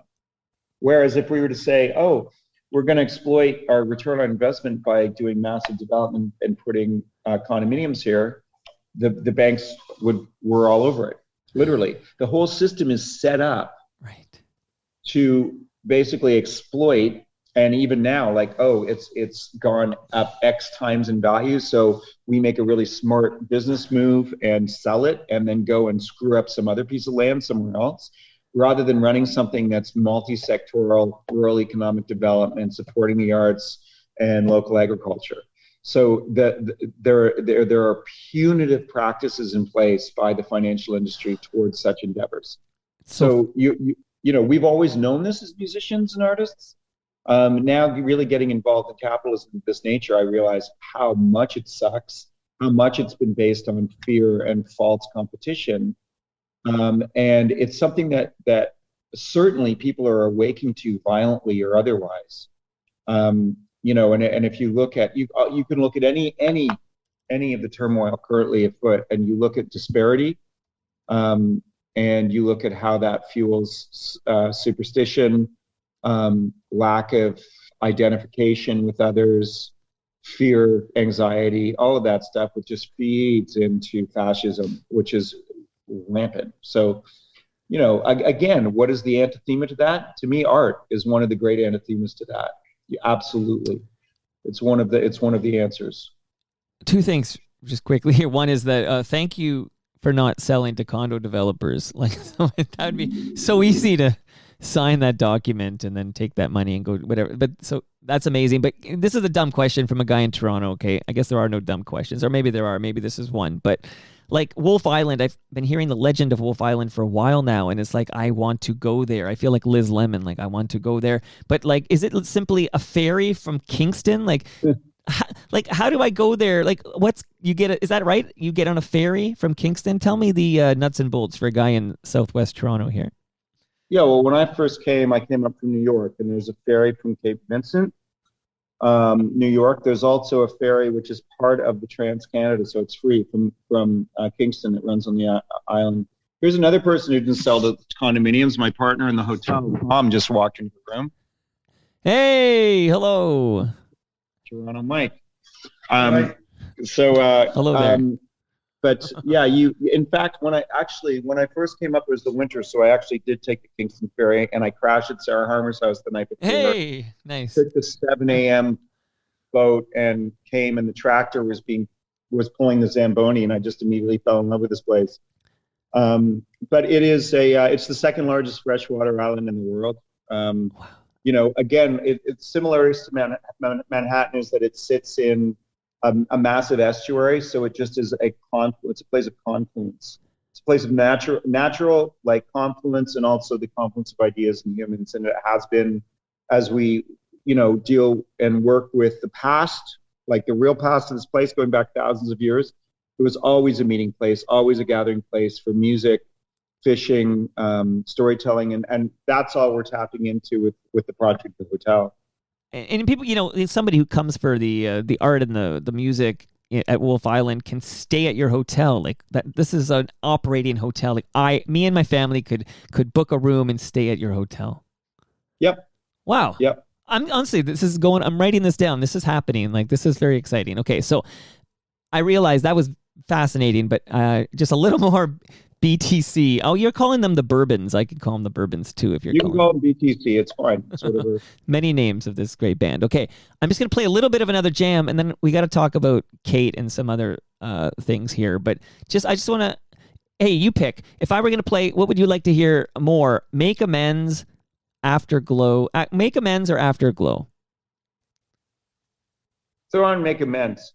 Whereas if we were to say, "Oh, we're going to exploit our return on investment by doing massive development and putting condominiums here," the banks were all over it. Literally, the whole system is set up to basically exploit. And even now, like, oh, it's gone up X times in value. So we make a really smart business move and sell it, and then go and screw up some other piece of land somewhere else, rather than running something that's multi-sectoral, rural economic development, supporting the arts and local agriculture. So there are punitive practices in place by the financial industry towards such endeavors. So you know, we've always known this as musicians and artists. Now really getting involved in capitalism of this nature, I realize how much it sucks, how much it's been based on fear and false competition. And it's something that certainly people are awaking to violently or otherwise. You know, and if you look at, you can look at any of the turmoil currently afoot, and you look at disparity, and you look at how that fuels superstition, lack of identification with others, fear, anxiety, all of that stuff, which just feeds into fascism, which is rampant. So, you know, again, what is the anthema to that? To me, art is one of the great anthemas to that. Yeah, absolutely, it's one of the answers. Two things, just quickly here. One is that thank you for not selling to condo developers. Like that would be so easy to sign that document and then take that money and go whatever. But so that's amazing. But this is a dumb question from a guy in Toronto. Okay, I guess there are no dumb questions, or maybe there are. Maybe this is one. But like Wolfe Island, I've been hearing the legend of Wolfe Island for a while now, and it's like I want to go there. I feel like Liz Lemon, like I want to go there. But like, is it simply a ferry from Kingston? Like, how do I go there? Like, is that right? You get on a ferry from Kingston? Tell me the nuts and bolts for a guy in Southwest Toronto here. Yeah, well, when I first came, I came up from New York, and there's a ferry from Cape Vincent, New York. There's also a ferry which is part of the Trans-Canada, so it's free from Kingston that runs on the island. Here's another person who didn't sell to condominiums. My partner in the hotel, Mom, just walked into the room. Hey, hello. Toronto Mike. Hello there. But yeah, in fact, when I first came up, it was the winter, so I actually did take the Kingston ferry, and I crashed at Sarah Harmer's house the night before. Hey, nice. Took the 7 a.m. boat and came, and the tractor was pulling the Zamboni, and I just immediately fell in love with this place. But it is it's the second largest freshwater island in the world. Wow. You know, again, it's similar to Manhattan is that it sits in a massive estuary, so it just is it's a place of confluence. It's a place of natural like confluence, and also the confluence of ideas and humans. And it has been, as we, you know, deal and work with the past, like the real past of this place, going back thousands of years. It was always a meeting place, always a gathering place for music, fishing, storytelling, and that's all we're tapping into with the project, the hotel. And people, you know, somebody who comes for the art and the music at Wolfe Island can stay at your hotel. Like that, this is an operating hotel. Like me and my family could book a room and stay at your hotel. Yep. Wow. Yep. I'm honestly, I'm writing this down. This is happening. Like this is very exciting. Okay, so I realized that was fascinating, but just a little more BTC. Oh, you're calling them the Bourbons. I can call them the Bourbons too if you're You can call them BTC. It's fine. It's whatever. Many names of this great band. Okay, I'm just going to play a little bit of another jam, and then we got to talk about Kate and some other things here. But I just want to, hey, you pick. If I were going to play, what would you like to hear more? Make Amends, Afterglow. Make Amends or Afterglow? Throw on Make Amends.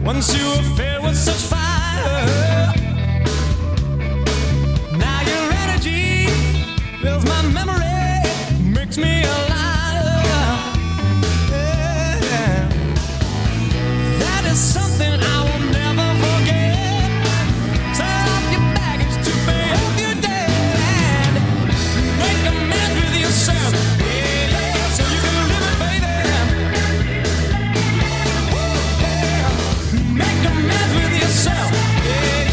Once you were filled with such fire, now your energy fills my memory, makes me alive. Yeah. That is something I will never forget. Set up your baggage to pay off your debt. Make amends with yourself, yeah, so you can live it, baby. Make amends with yourself, yeah,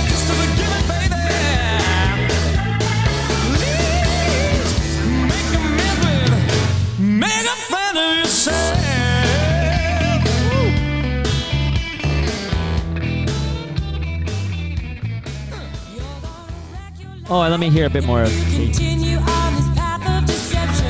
just to forgive it, baby. Please, make amends make a friend of yourself. Oh, let me hear a bit more of Kate. Continue on this path of deception.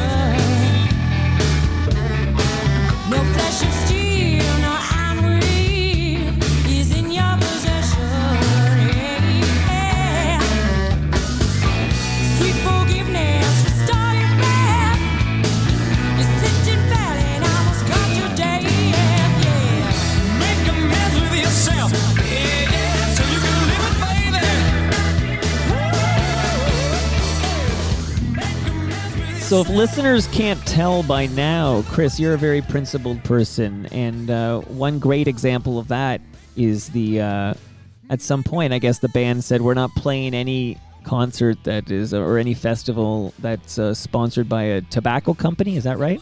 So if listeners can't tell by now, Chris, you're a very principled person, and one great example of that is at some point, I guess the band said, we're not playing any concert that is, or any festival that's sponsored by a tobacco company. Is that right?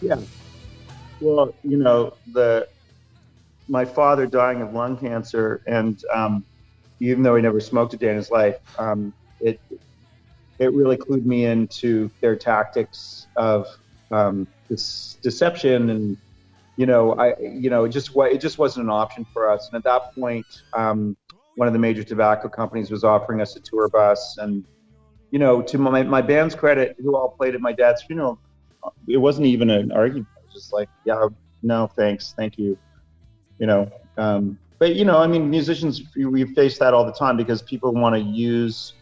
Yeah. Well, my father dying of lung cancer, and even though he never smoked a day in his life, it really clued me into their tactics of this deception, and it just wasn't an option for us. And at that point, one of the major tobacco companies was offering us a tour bus, and to my band's credit, who all played at my dad's funeral, it wasn't even an argument. It was just like, yeah, no, thanks, thank you, But musicians, we face that all the time because people want to use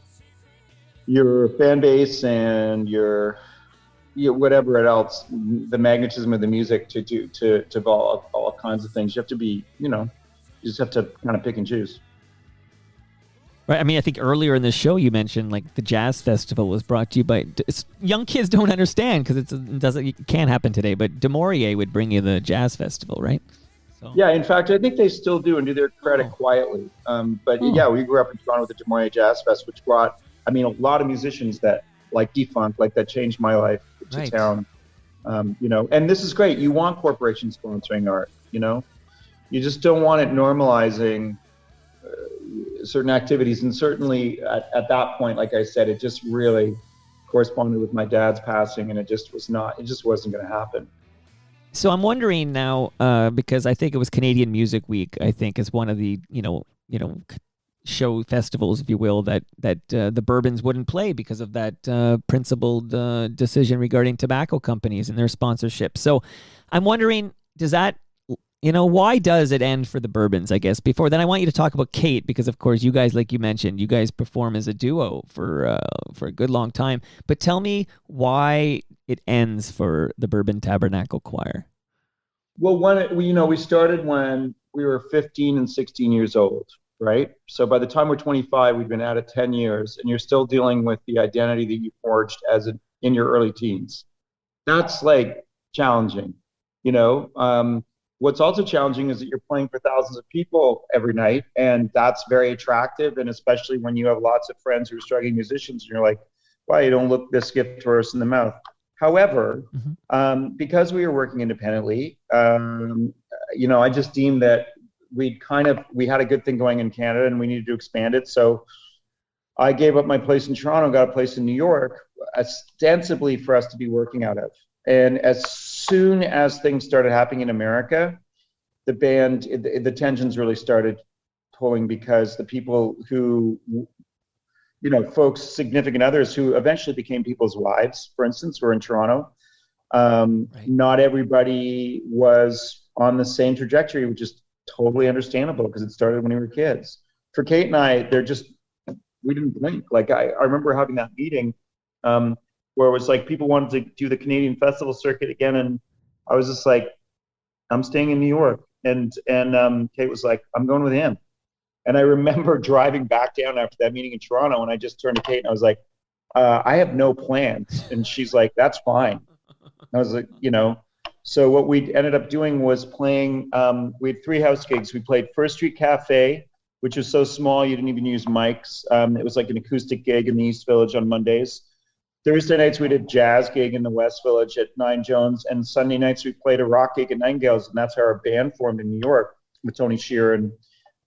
your fan base and your whatever else, the magnetism of the music to all kinds of things. You have to be, you just have to kind of pick and choose. Right. I mean, I think earlier in the show you mentioned like the jazz festival was brought to you by young kids don't understand because it can't happen today. But Du Maurier would bring you the jazz festival, right? So. Yeah, in fact, I think they still do, and do their credit quietly. Yeah, we grew up in Toronto with the Du Maurier Jazz Fest, which brought, a lot of musicians that defunct, that changed my life to town. And this is great. You want corporations sponsoring art. You just don't want it normalizing certain activities. And certainly at that point, like I said, it just really corresponded with my dad's passing, and it just wasn't going to happen. So I'm wondering now, because I think it was Canadian Music Week, I think is one of the, show festivals, if you will, that the Bourbons wouldn't play because of that principled decision regarding tobacco companies and their sponsorship. So I'm wondering, does that, why does it end for the Bourbons, I guess? Before then, I want you to talk about Kate, because of course you guys, like you mentioned, you guys perform as a duo for a good long time. But tell me why it ends for the Bourbon Tabernacle Choir. Well, we started when we were 15 and 16 years old, right? So by the time we're 25, we've been at it 10 years, and you're still dealing with the identity that you forged in your early teens. That's challenging, What's also challenging is that you're playing for thousands of people every night, and that's very attractive. And especially when you have lots of friends who are struggling musicians, and you're like, wow, you don't look this gift horse in the mouth. However, because we were working independently, I just deemed that we had a good thing going in Canada, and we needed to expand it. So I gave up my place in Toronto, got a place in New York, ostensibly for us to be working out of. And as soon as things started happening in America, the tensions really started pulling, because the people who, folks, significant others who eventually became people's wives, for instance, were in Toronto. Not everybody was on the same trajectory, which is totally understandable because it started when we were kids. For Kate and I, we didn't blink. I remember having that meeting where it was people wanted to do the Canadian festival circuit again, and I was just like, I'm staying in New York, and Kate was like, I'm going with him. And I remember driving back down after that meeting in Toronto, and I just turned to Kate and I was like, I have no plans. And she's like, that's fine. I was like, So what we ended up doing was playing, we had 3 house gigs. We played First Street Cafe, which was so small you didn't even use mics. It was like an acoustic gig in the East Village on Mondays. Thursday nights we did a jazz gig in the West Village at Nine Jones, and Sunday nights we played a rock gig at Nightingales, and that's how our band formed in New York with Tony Shearer and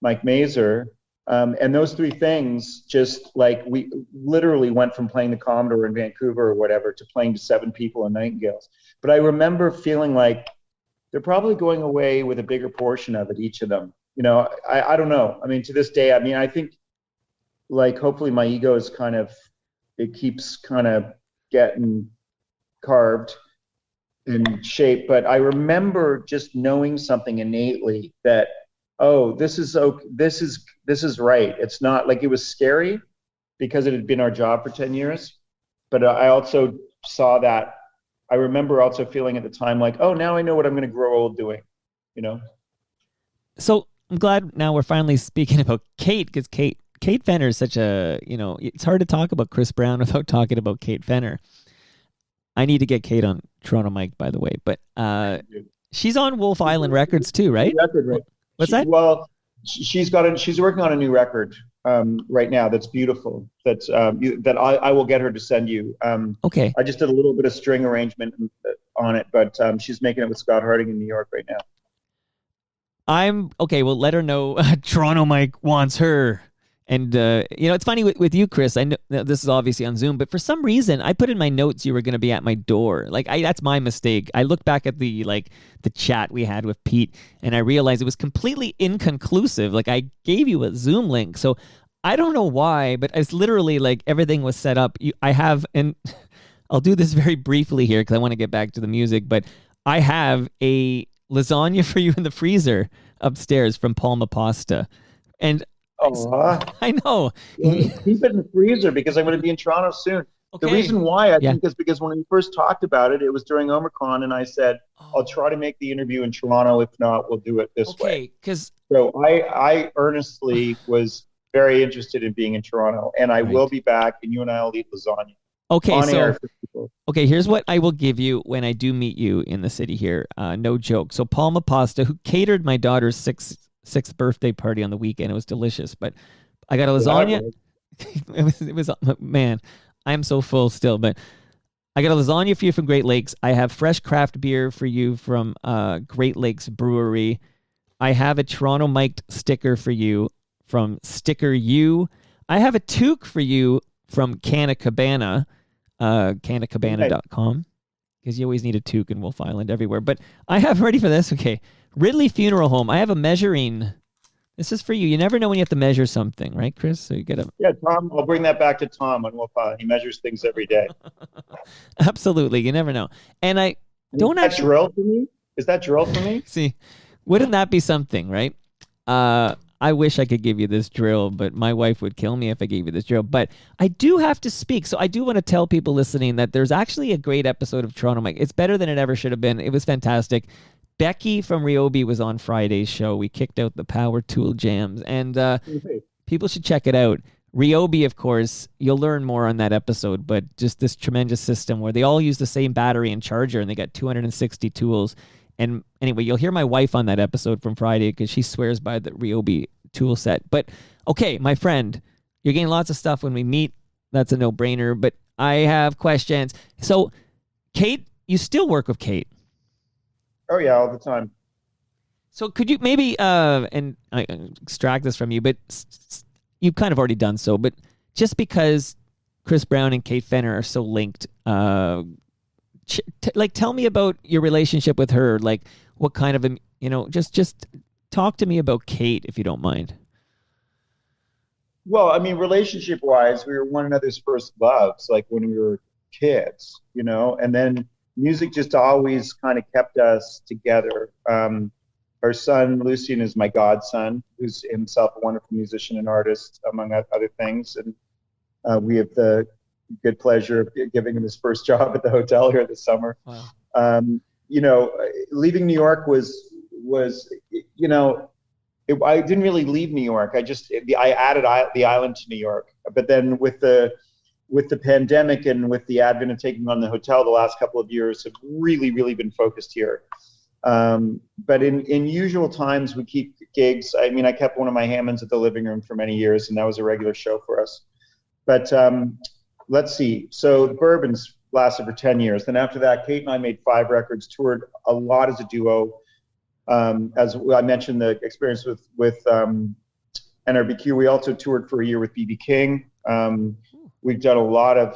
Mike Mazur. And those 3 things, just we literally went from playing the Commodore in Vancouver or whatever to playing to 7 people in Nightingales. But I remember feeling like they're probably going away with a bigger portion of it, each of them. I don't know. To this day, I think hopefully my ego is it keeps getting carved in shape. But I remember just knowing something innately that, oh, this is right. It's not it was scary because it had been our job for 10 years. But I also saw that. I remember also feeling at the time oh, now I know what I'm going to grow old doing, So I'm glad now we're finally speaking about Kate, because Kate Fenner is such a, it's hard to talk about Chris Brown without talking about Kate Fenner. I need to get Kate on Toronto Mike, by the way. But she's on Wolfe Island Records too, right? Record, right? What's that? Well, she's working on a new record right now. That's beautiful. That I will get her to send you. Okay. I just did a little bit of string arrangement on it, but she's making it with Scott Harding in New York right now. I'm okay. Well, let her know Toronto Mike wants her. And, it's funny with you, Chris. I know this is obviously on Zoom, but for some reason, I put in my notes you were going to be at my door. That's my mistake. I look back at the chat we had with Pete, and I realized it was completely inconclusive. I gave you a Zoom link. So I don't know why, but it's literally everything was set up. I have, and I'll do this very briefly here because I want to get back to the music, but I have a lasagna for you in the freezer upstairs from Palma Pasta. And I know. Keep it in the freezer because I'm going to be in Toronto soon. Okay. The reason why I think is because when we first talked about it, it was during Omicron, and I said, I'll try to make the interview in Toronto. If not, we'll do it this way. So I earnestly was very interested in being in Toronto, and I will be back, and you and I will eat lasagna. Okay, here's what I will give you when I do meet you in the city here. No joke. So Palma Pasta, who catered my daughter's sixth birthday party on the weekend. It was delicious, but I got a lasagna. It was man, I'm so full still, but I got a lasagna for you from Great Lakes. I have fresh craft beer for you from Great Lakes Brewery. I have a Toronto Mike sticker for you from Sticker U. I have a toque for you from Canna Cabana, cannacabana.com, because you always need a toque in Wolfe Island everywhere. But I have, ready for this? Okay. Ridley Funeral Home. I have a measuring. This is for you. You never know when you have to measure something, right, Chris? So you get a. Yeah, Tom. I'll bring that back to Tom on Wolfe Island. He measures things every day. Absolutely. You never know. And I don't actually. Is that drill for me? Is that drill for me? See, wouldn't that be something, right? I wish I could give you this drill, but my wife would kill me if I gave you this drill. But I do have to speak. So I do want to tell people listening that there's actually a great episode of Toronto Mike. It's better than it ever should have been. It was fantastic. Becky from Ryobi was on Friday's show. We kicked out the power tool jams, and people should check it out. Ryobi, of course, you'll learn more on that episode, but just this tremendous system where they all use the same battery and charger, and they got 260 tools. And anyway, you'll hear my wife on that episode from Friday because she swears by the Ryobi tool set. But okay, my friend, you're getting lots of stuff when we meet. That's a no-brainer, but I have questions. So, Kate, you still work with Kate? Oh, yeah, all the time. So could you maybe, and I extract this from you, but you've kind of already done so, but just because Chris Brown and Kate Fenner are so linked, tell me about your relationship with her. What kind of, just talk to me about Kate, if you don't mind. Well, I mean, relationship-wise, we were one another's first loves, when we were kids, and then music just always kind of kept us together. Our son, Lucian, is my godson, who's himself a wonderful musician and artist, among other things. And we have the good pleasure of giving him his first job at the hotel here this summer. Wow. Leaving New York was I didn't really leave New York. I added the island to New York. But then with the pandemic and with the advent of taking on the hotel, the last couple of years have really, really been focused here. But in usual times, we keep gigs. I mean, I kept one of my Hammonds at the living room for many years, and that was a regular show for us. But let's see. So the Bourbons lasted for 10 years. Then after that, Kate and I made 5 records, toured a lot as a duo. As I mentioned, the experience with NRBQ, we also toured for a year with B.B. King. We've done a lot of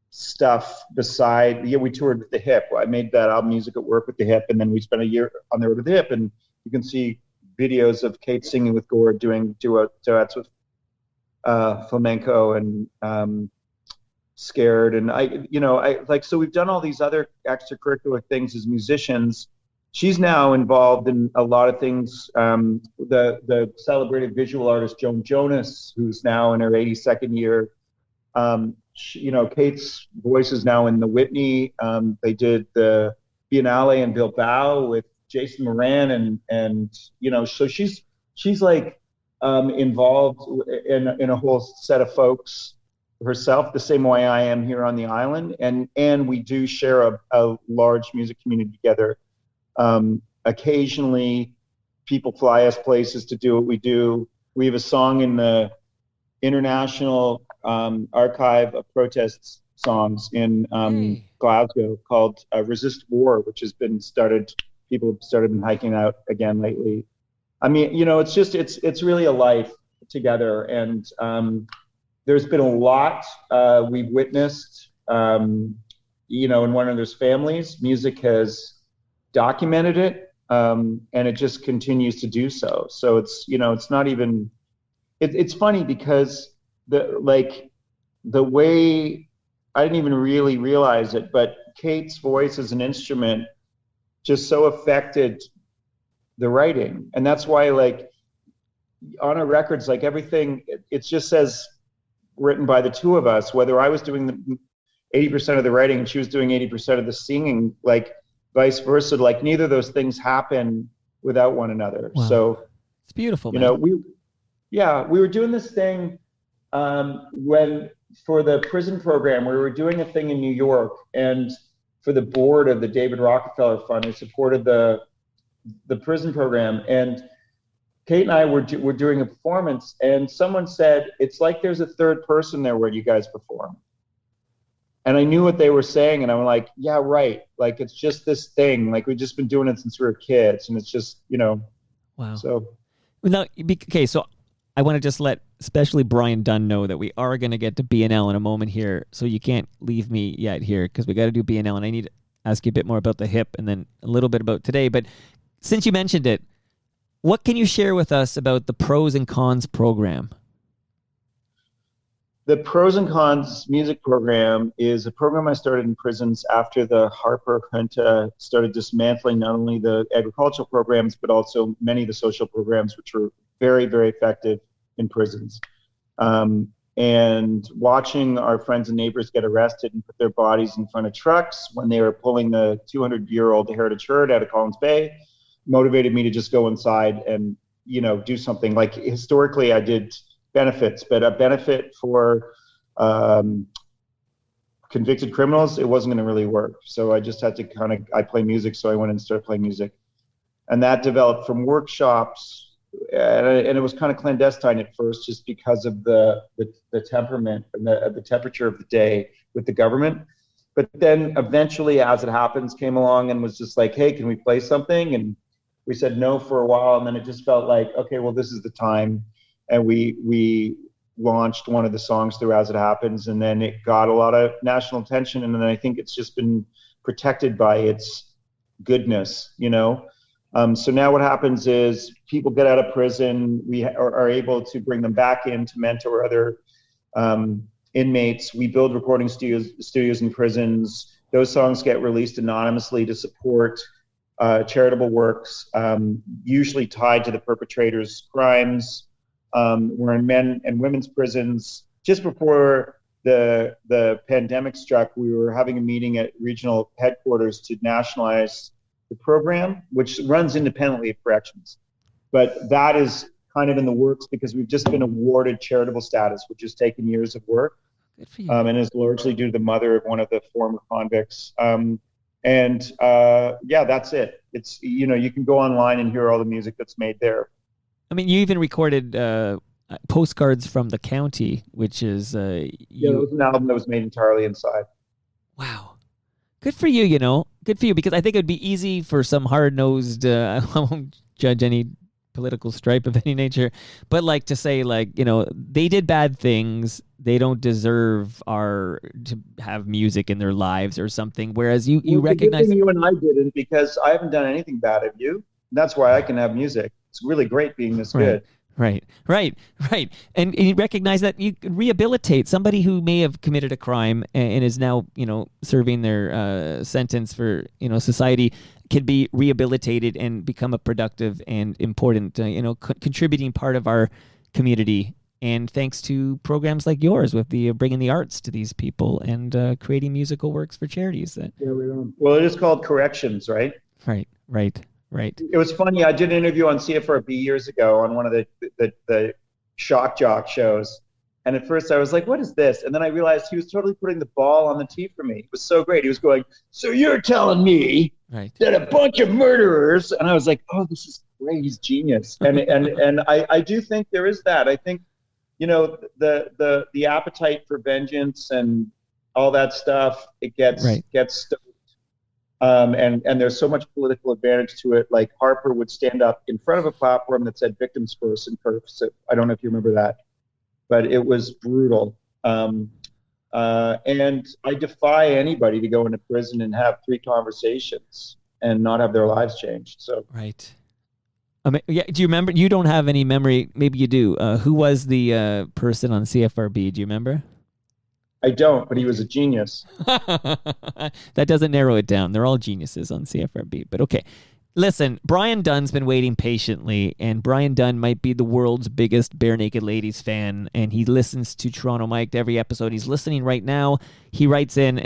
stuff we toured with The Hip. I made that album Music at Work with The Hip, and then we spent a year on the road with The Hip, and you can see videos of Kate singing with Gord, doing duets with flamenco and Scared, and so we've done all these other extracurricular things as musicians. She's now involved in a lot of things. The celebrated visual artist Joan Jonas, who's now in her 82nd year. Kate's voice is now in the Whitney. They did the Biennale in Bilbao with Jason Moran, and so she's involved in a whole set of folks. herself the same way I am here on the island. And we do share a large music community together. Occasionally people fly us places to do what we do. We have a song in the International Archive of Protest Songs in Glasgow called Resist War, which has been started. People have started been hiking out again lately. I mean, it's really a life together. And there's been a lot we've witnessed, in one another's families. Music has documented it, and it just continues to do so. So it's not even, it's funny because the way, I didn't even really realize it, but Kate's voice as an instrument just so affected the writing. And that's why on our records, everything, it just says written by the two of us, whether I was doing the 80% of the writing and she was doing 80% of the singing, vice versa, neither of those things happen without one another. Wow. So it's beautiful, man. we were doing this thing when, for the prison program, we were doing a thing in New York, and for the board of the David Rockefeller Fund, who supported the prison program, and Kate and I were doing a performance, and someone said, it's like there's a third person there when you guys perform. And I knew what they were saying, and I'm like, yeah, right. It's just this thing. We've just been doing it since we were kids, and it's just, Wow. So. Now, okay, so I want to just let especially Brian Dunn know that we are going to get to BNL in a moment here, so you can't leave me yet here, because we got to do BNL, and I need to ask you a bit more about the hip and then a little bit about today. But since you mentioned it, what can you share with us about the Pros and Cons program? The Pros and Cons music program is a program I started in prisons after the Harper junta started dismantling not only the agricultural programs, but also many of the social programs, which were very, very effective in prisons. And watching our friends and neighbors get arrested and put their bodies in front of trucks when they were pulling the 200-year-old heritage herd out of Collins Bay motivated me to just go inside and, do something. Historically, I did benefits, but a benefit for convicted criminals, it wasn't going to really work. So I just had to I play music, so I went and started playing music. And that developed from workshops, and it was kind of clandestine at first just because of the temperament and the temperature of the day with the government. But then eventually, as it happens, came along and was just hey, can we play something? And we said no for a while, and then it just felt okay, well, this is the time. And we launched one of the songs through As It Happens, and then it got a lot of national attention, and then I think it's just been protected by its goodness, So now what happens is people get out of prison, we are able to bring them back in to mentor other inmates. We build recording studios in prisons. Those songs get released anonymously to support charitable works, usually tied to the perpetrator's crimes. We're in men and women's prisons. Just before the pandemic struck, we were having a meeting at regional headquarters to nationalize the program, which runs independently of corrections. But that is kind of in the works because we've just been awarded charitable status, which has taken years of work. Good for you. And is largely due to the mother of one of the former convicts. That's it. It's, you can go online and hear all the music that's made there. I mean, you even recorded Postcards from the County, which is... it was an album that was made entirely inside. Wow. Good for you, Good for you, because I think it would be easy for some hard-nosed... I won't judge any political stripe of any nature, but to say, they did bad things, they don't deserve to have music in their lives or something, whereas you recognize... You and I didn't, because I haven't done anything bad of you. That's why I can have music. It's really great being this good. Right. And you recognize that you can rehabilitate somebody who may have committed a crime and is now, serving their sentence for, society, can be rehabilitated and become a productive and important, contributing part of our community. And thanks to programs like yours with the bringing the arts to these people and creating musical works for charities. Well, it is called Corrections, right? Right. It was funny. I did an interview on CFRB years ago on one of the shock jock shows, And at first I was like, what is this? And then I realized he was totally putting the ball on the tee for me. It was so great. He was going, so you're telling me that a bunch of murderers, and I was like, oh, this is great. He's genius. And I do think there is that. I think, you know, the appetite for vengeance and all that stuff, it gets stoked. And there's so much political advantage to it. Like Harper would stand up in front of a platform that said victims first in cursive. I don't know if you remember that, but it was brutal. And I defy anybody to go into prison and have 3 conversations and not have their lives changed. So right. Yeah. Do you remember? You don't have any memory. Maybe you do. Who was the person on CFRB? Do you remember? I don't, but he was a genius. That doesn't narrow it down. They're all geniuses on CFRB. But okay. Listen, Brian Dunn's been waiting patiently, and Brian Dunn might be the world's biggest Barenaked Ladies fan, and he listens to Toronto Mic'd every episode. He's listening right now. He writes in,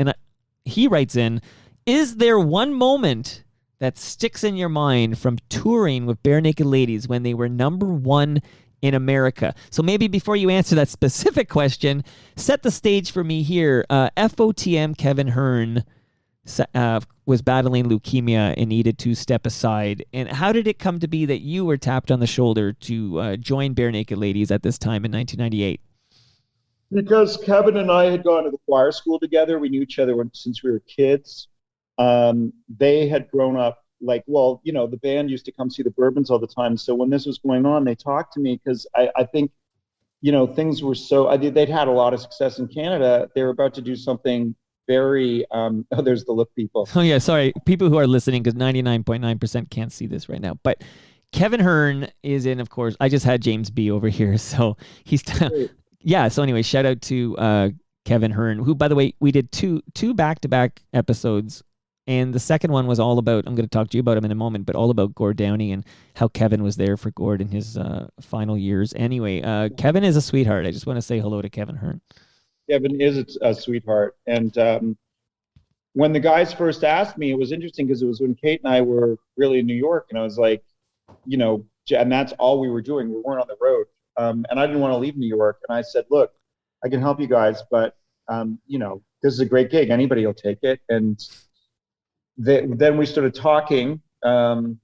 is there one moment that sticks in your mind from touring with Barenaked Ladies when they were number 1 in America? So maybe before you answer that specific question, set the stage for me here. FOTM Kevin Hearn was battling leukemia and needed to step aside. And how did it come to be that you were tapped on the shoulder to join Barenaked Ladies at this time in 1998? Because Kevin and I had gone to the choir school together. We knew each other since we were kids. They had grown up like, well, you know, the band used to come see the Bourbons all the time. So when this was going on, they talked to me because I think, you know, things were so, they'd had a lot of success in Canada. They were about to do something very, there's the look people. Oh yeah, sorry. People who are listening, because 99.9% can't see this right now. But Kevin Hearn is in, of course, I just had James B over here. So he's, yeah. So anyway, shout out to Kevin Hearn, who, by the way, we did two back-to-back episodes. And the second one was all about, I'm going to talk to you about him in a moment, but all about Gord Downey and how Kevin was there for Gord in his final years. Anyway, Kevin is a sweetheart. I just want to say hello to Kevin Hearn. Kevin is a sweetheart. And when the guys first asked me, it was interesting because it was when Kate and I were really in New York. And I was like, you know, and that's all we were doing. We weren't on the road. And I didn't want to leave New York. And I said, look, I can help you guys, but, you know, this is a great gig. Anybody will take it. And then we started talking, Tyler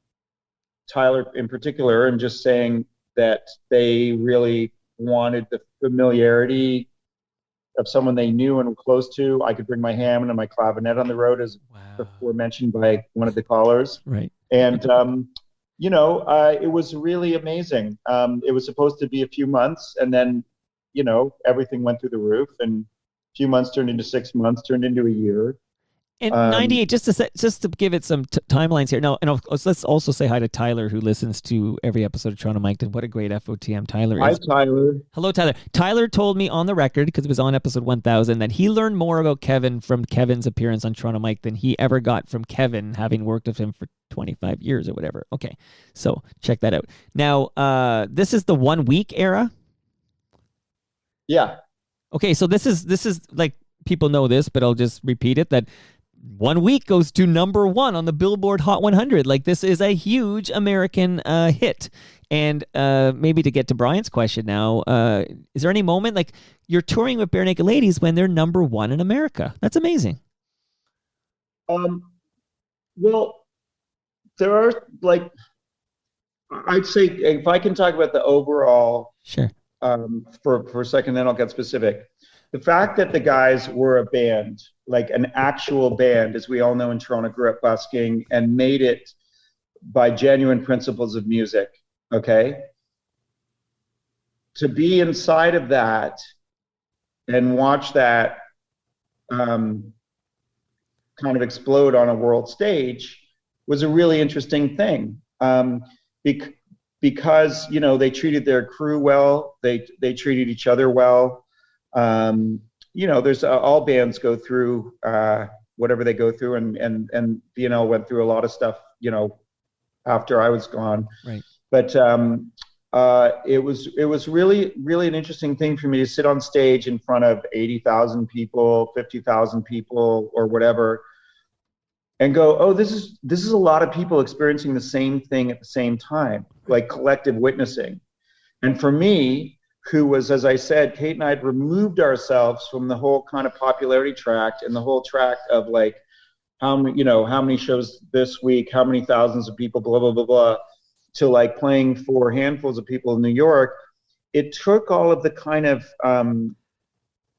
in particular, and just saying that they really wanted the familiarity of someone they knew and were close to. I could bring my Hammond and my clavinet on the road, as before mentioned by one of the callers. Right. And, you know, it was really amazing. It was supposed to be a few months, and then, you know, everything went through the roof, and a few months turned into 6 months, turned into a year. And 98, just to give it some timelines here. Now, and let's also say hi to Tyler, who listens to every episode of Toronto Mic'd, and what a great FOTM Tyler is. Hi, Tyler. Hello, Tyler. Tyler told me on the record, because it was on episode 1000, that he learned more about Kevin from Kevin's appearance on Toronto Mic'd than he ever got from Kevin, having worked with him for 25 years or whatever. Okay, so check that out. Now, this is the 1 week era? Yeah. Okay, so this is like, people know this, but I'll just repeat it, that 1 week goes to number 1 on the Billboard Hot 100. Like, this is a huge American hit. And maybe to get to Brian's question now, is there any moment, like, you're touring with Barenaked Ladies when they're number 1 in America? That's amazing. Well, there are, like, I'd say, if I can talk about the overall, sure, for a second, then I'll get specific. The fact that the guys were a band, like an actual band, as we all know in Toronto, grew up busking and made it by genuine principles of music, okay? To be inside of that and watch that kind of explode on a world stage was a really interesting thing. Because, you know, they treated their crew well, they treated each other well. You know, there's all bands go through whatever they go through, and BNL went through a lot of stuff, you know, after I was gone. Right. But it was really, really an interesting thing for me to sit on stage in front of 80,000 people, 50,000 people, or whatever, and go, oh, this is a lot of people experiencing the same thing at the same time, like collective witnessing. And for me, who was, as I said, Kate and I had removed ourselves from the whole kind of popularity track and the whole track of like, how many shows this week, how many thousands of people, blah, blah, blah, blah, to like playing for handfuls of people in New York. It took all of the kind of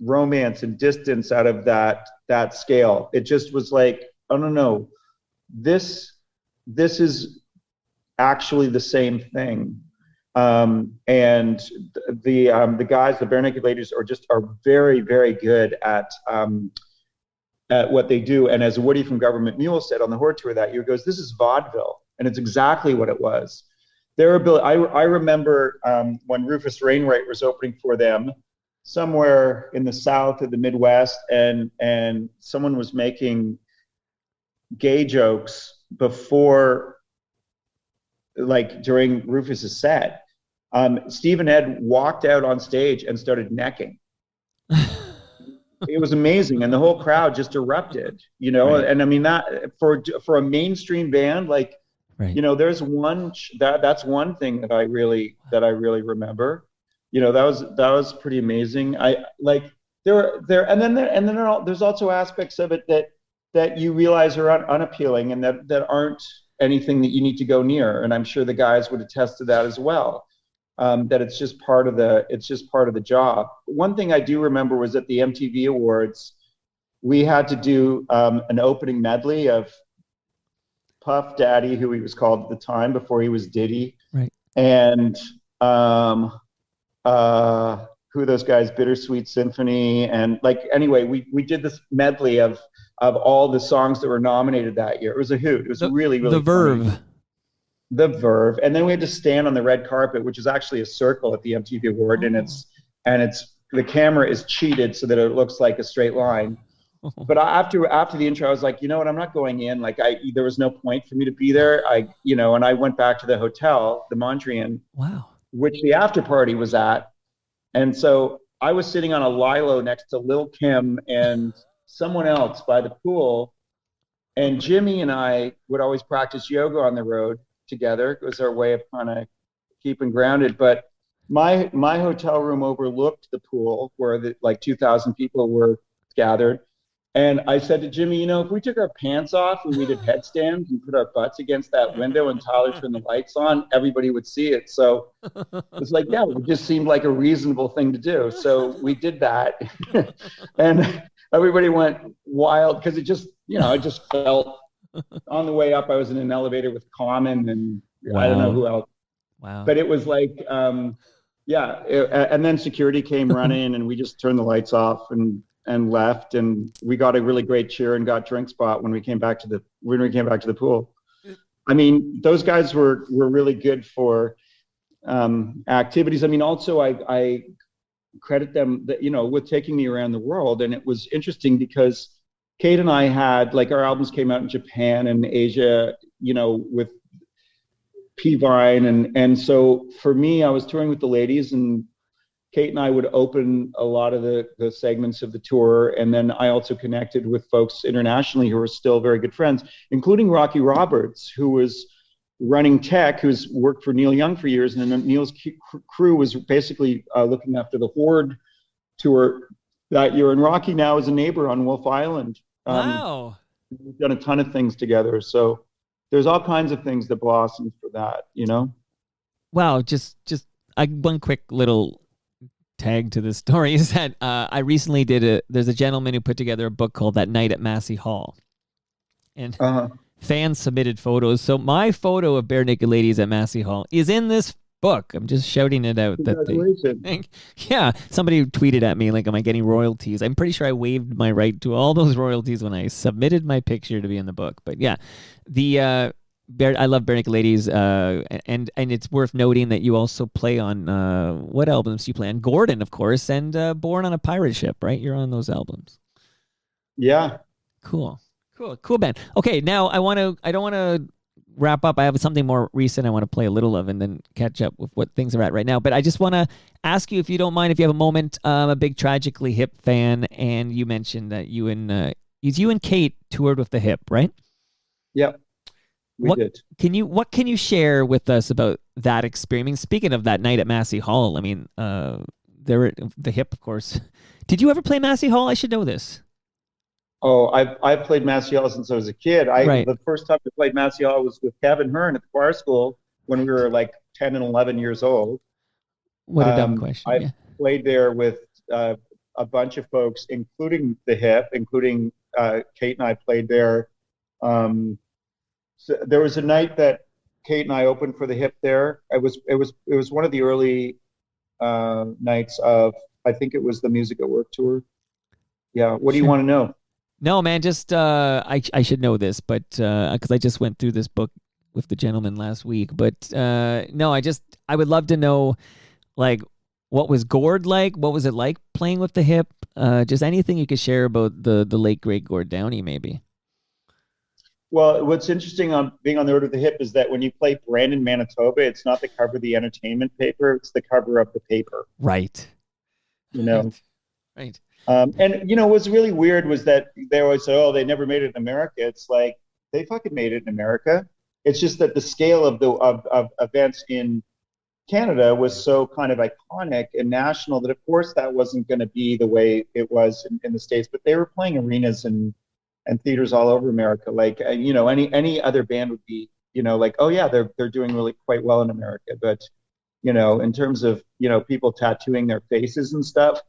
romance and distance out of that scale. It just was like, I don't know, this is actually the same thing. And the guys, the Barenaked ladies, are very, very good at what they do. And as Woody from Government Mule said on the Horde Tour that year, goes, this is vaudeville. And it's exactly what it was. I remember when Rufus Wainwright was opening for them somewhere in the South or the Midwest, and someone was making gay jokes before, like during Rufus's set. Steve and Ed walked out on stage and started necking. It was amazing, and the whole crowd just erupted, Right. And I mean, that for a mainstream band, like, right. There's that's one thing that I really remember. That was pretty amazing. I like there's also aspects of it that you realize are unappealing and that aren't anything that you need to go near. And I'm sure the guys would attest to that as well. That it's just part of the job. One thing I do remember was at the MTV Awards, we had to do an opening medley of Puff Daddy, who he was called at the time before he was Diddy, right? And who are those guys? Bittersweet Symphony, and like anyway, we did this medley of all the songs that were nominated that year. It was a hoot. It was really the Verve. Funny. The Verve, and then we had to stand on the red carpet, which is actually a circle at the MTV Award, and it's the camera is cheated so that it looks like a straight line. But after the intro, I was like, you know what, I'm not going in. Like there was no point for me to be there. And I went back to the hotel, the Mondrian, wow, which the after party was at, and so I was sitting on a lilo next to Lil Kim and someone else by the pool, and Jimmy and I would always practice yoga on the road together. It was our way of kind of keeping grounded. But my hotel room overlooked the pool where like 2,000 people were gathered. And I said to Jimmy, if we took our pants off and we did headstands and put our butts against that window and Tyler turned the lights on, everybody would see it. So it's like, yeah, it just seemed like a reasonable thing to do. So we did that. And everybody went wild because it just felt. On the way up, I was in an elevator with Common and wow. I don't know who else. Wow. But it was like, and then security came running and we just turned the lights off and left. And we got a really great cheer and got drink spot when we came back to the pool. I mean, those guys were really good for activities. I mean, also I credit them that, with taking me around the world. And it was interesting because Kate and I had, like, our albums came out in Japan and Asia, with P-Vine. And so for me, I was touring with the ladies, and Kate and I would open a lot of the segments of the tour. And then I also connected with folks internationally who are still very good friends, including Rocky Roberts, who was running tech, who's worked for Neil Young for years. And then Neil's crew was basically looking after the Horde tour that year. And Rocky now is a neighbor on Wolfe Island. Wow. We've done a ton of things together. So there's all kinds of things that blossom for that, Wow. Just one quick little tag to this story is that I recently there's a gentleman who put together a book called That Night at Massey Hall. And fans submitted photos. So my photo of Barenaked Ladies at Massey Hall is in this book. I'm just shouting it out. Yeah, somebody tweeted at me, like, am I getting royalties? I'm pretty sure I waived my right to all those royalties when I submitted my picture to be in the book. But yeah, I love Barenaked Ladies, and it's worth noting that you also play on what albums do you play on? Gordon, of course, and Born on a Pirate Ship, right? You're on those albums. Yeah. Cool band. Okay, now I don't want to wrap up. I have something more recent I want to play a little of and then catch up with what things are at right now. But I just want to ask you, if you don't mind, if you have a moment. I'm a big Tragically Hip fan, and you mentioned that you and Kate toured with the Hip, right? Yep, we did. What can you share with us about that experience? Speaking of that night at Massey Hall, I mean, they're the Hip, of course. Did you ever play Massey Hall? I should know this. Oh, I've played Massey Hall since I was a kid. Right. The first time I played Massey Hall was with Kevin Hearn at the choir school when we were like 10 and 11 years old. What a dumb question. I played there with a bunch of folks, including the Hip, including Kate and I played there. So there was a night that Kate and I opened for the Hip there. It was one of the early nights of, I think it was the Music at Work tour. Yeah. What do you want to know? No, man, just I should know this, but because I just went through this book with the gentleman last week. But no, I would love to know, like, what was Gord like? What was it like playing with the Hip? Just anything you could share about the late great Gord Downey, maybe. Well, what's interesting on being on the road with the Hip is that when you play Brandon, Manitoba, it's not the cover of the entertainment paper; it's the cover of the paper. Right. You know. Right. And what's really weird was that they always say, "Oh, they never made it in America." It's like they fucking made it in America. It's just that the scale of the of events in Canada was so kind of iconic and national that, of course, that wasn't going to be the way it was in the States. But they were playing arenas and theaters all over America. Like any other band would be, like, oh yeah, they're doing really quite well in America. But in terms of people tattooing their faces and stuff.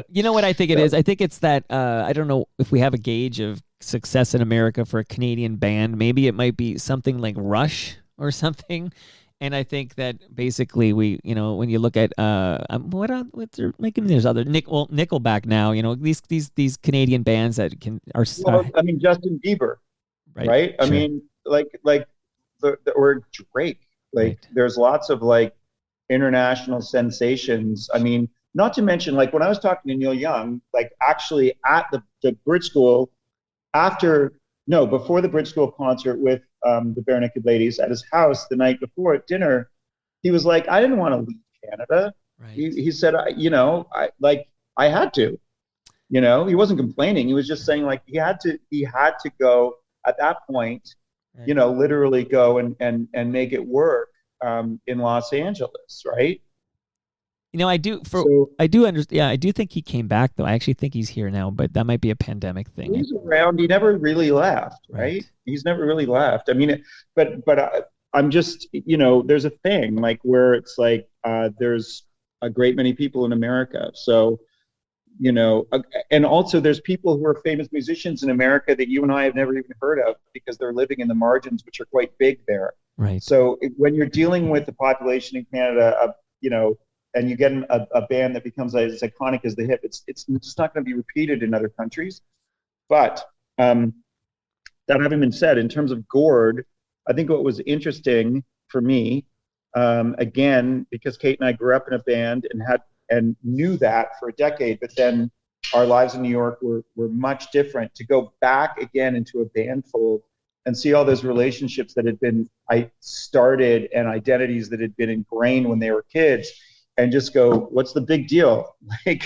You know what I think it is? I think it's that I don't know if we have a gauge of success in America for a Canadian band. Maybe it might be something like Rush or something. And I think that basically we, when you look at what's there, there's other Nickelback now. These Canadian bands that are. I mean, Justin Bieber, right? Sure. I mean, or Drake. Right. There's lots of international sensations. I mean. Not to mention, when I was talking to Neil Young, actually at the Bridge School, before the Bridge School concert with the Barenaked ladies at his house the night before at dinner, he was like, I didn't want to leave Canada. Right. He said, I had to. He wasn't complaining. He was just saying he had to go at that point, right. Literally go and make it work in Los Angeles, right? I do understand. Yeah, I do think he came back though. I actually think he's here now, but that might be a pandemic thing. He's around. He never really left, right? He's never really left. I mean, I'm just, there's a thing where it's there's a great many people in America. So, and also there's people who are famous musicians in America that you and I have never even heard of because they're living in the margins, which are quite big there. Right. So when you're dealing with the population in Canada, and you get a band that becomes as iconic as the Hip, it's just not going to be repeated in other countries. But that having been said, in terms of Gord, I think what was interesting for me, again, because Kate and I grew up in a band and knew that for a decade, but then our lives in New York were much different. To go back again into a band fold and see all those relationships that had been started and identities that had been ingrained when they were kids. And just go, what's the big deal? They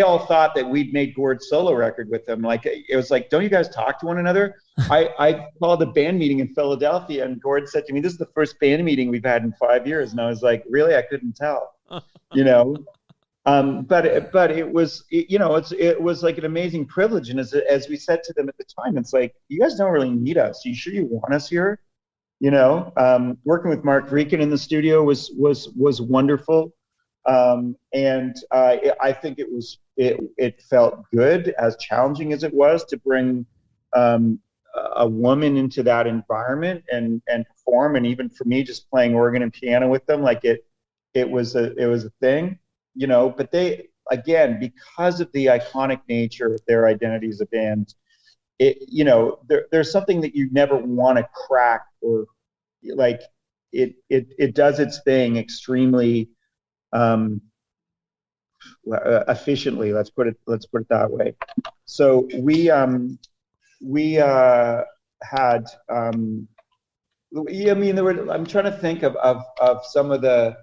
all thought that we'd made Gord's solo record with them. It was don't you guys talk to one another? I called a band meeting in Philadelphia, and Gord said to me, this is the first band meeting we've had in 5 years. And I was like, really? I couldn't tell, But it was, it was an amazing privilege. And as we said to them at the time, it's you guys don't really need us. Are you sure you want us here? Working with Mark Vreeken in the studio was wonderful, and I think it felt good, as challenging as it was, to bring a woman into that environment and perform, and even for me, just playing organ and piano with them, it was a thing, But they, again, because of the iconic nature of their identity as a band. There's something that you never want to crack, or it does its thing extremely efficiently. Let's put it that way. So we had I'm trying to think of some of the.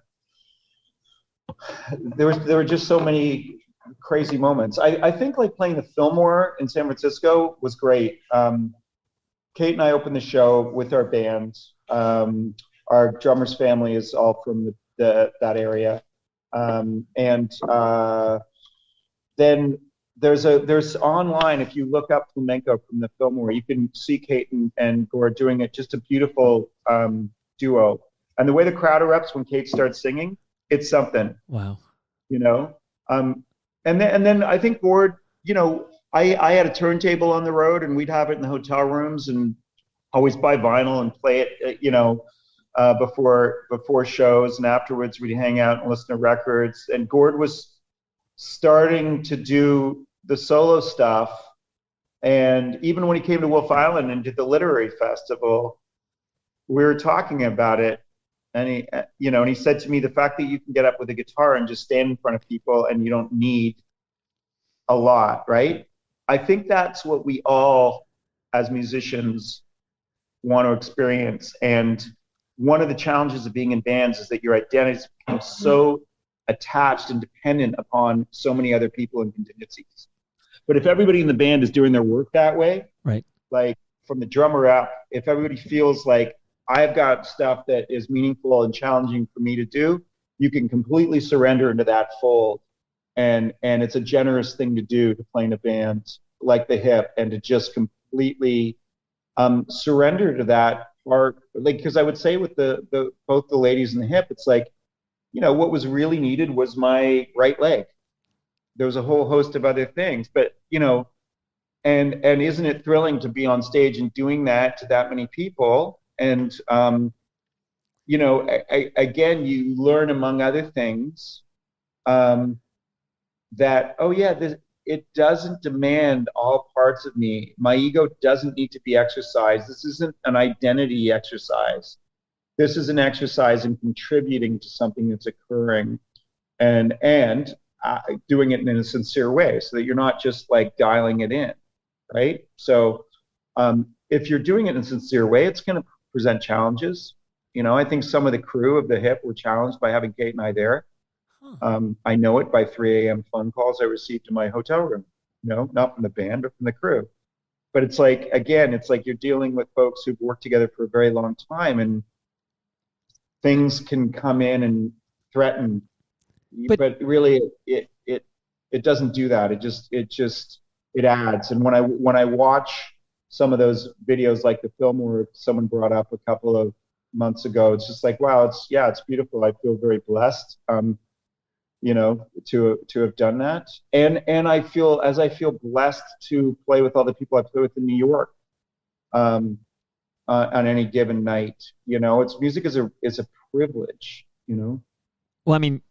There were just so many crazy moments. I think playing the Fillmore in San Francisco was great. Kate and I opened the show with our band. Our drummer's family is all from that area. And then there's online, if you look up flamenco from the Fillmore, you can see Kate and Gore doing it, just a beautiful duo. And the way the crowd erupts when Kate starts singing, it's something. Wow. You know? And then I think Gore, you know, I had a turntable on the road, and we'd have it in the hotel rooms, and always buy vinyl and play it, you know, before shows, and afterwards we'd hang out and listen to records. And Gord was starting to do the solo stuff, and even when he came to Wolfe Island and did the literary festival, we were talking about it, and he said to me, the fact that you can get up with a guitar and just stand in front of people and you don't need a lot, right? I think that's what we all as musicians want to experience. And one of the challenges of being in bands is that your identities become so attached and dependent upon so many other people and contingencies. But if everybody in the band is doing their work that way, right, like from the drummer up, if everybody feels like I've got stuff that is meaningful and challenging for me to do, you can completely surrender into that fold. And it's a generous thing to do, to play in a band like the Hip, and to just completely surrender to that part. Like, because I would say with the both the ladies in the Hip, it's like, you know, what was really needed was my right leg. There was a whole host of other things, but you know, and isn't it thrilling to be on stage and doing that to that many people? And you know, again, you learn, among other things, that, oh yeah, it doesn't demand all parts of me. My ego doesn't need to be exercised. This isn't an identity exercise. This is an exercise in contributing to something that's occurring, and doing it in a sincere way, so that you're not just like dialing it in, right? So if you're doing it in a sincere way, it's going to present challenges. You know, I think some of the crew of the Hip were challenged by having Kate and I there. I know it by 3 a.m. phone calls I received in my hotel room, you know, not from the band, but from the crew. But it's like, again, it's like you're dealing with folks who've worked together for a very long time, and things can come in and threaten. But really, it doesn't do that. It adds. And when I watch some of those videos, like the Fillmore someone brought up a couple of months ago, it's just like, wow, it's beautiful. I feel very blessed. You know, to have done that, and I feel blessed to play with all the people I play with in New York, on any given night. You know, music is a privilege. You know. Well, I mean,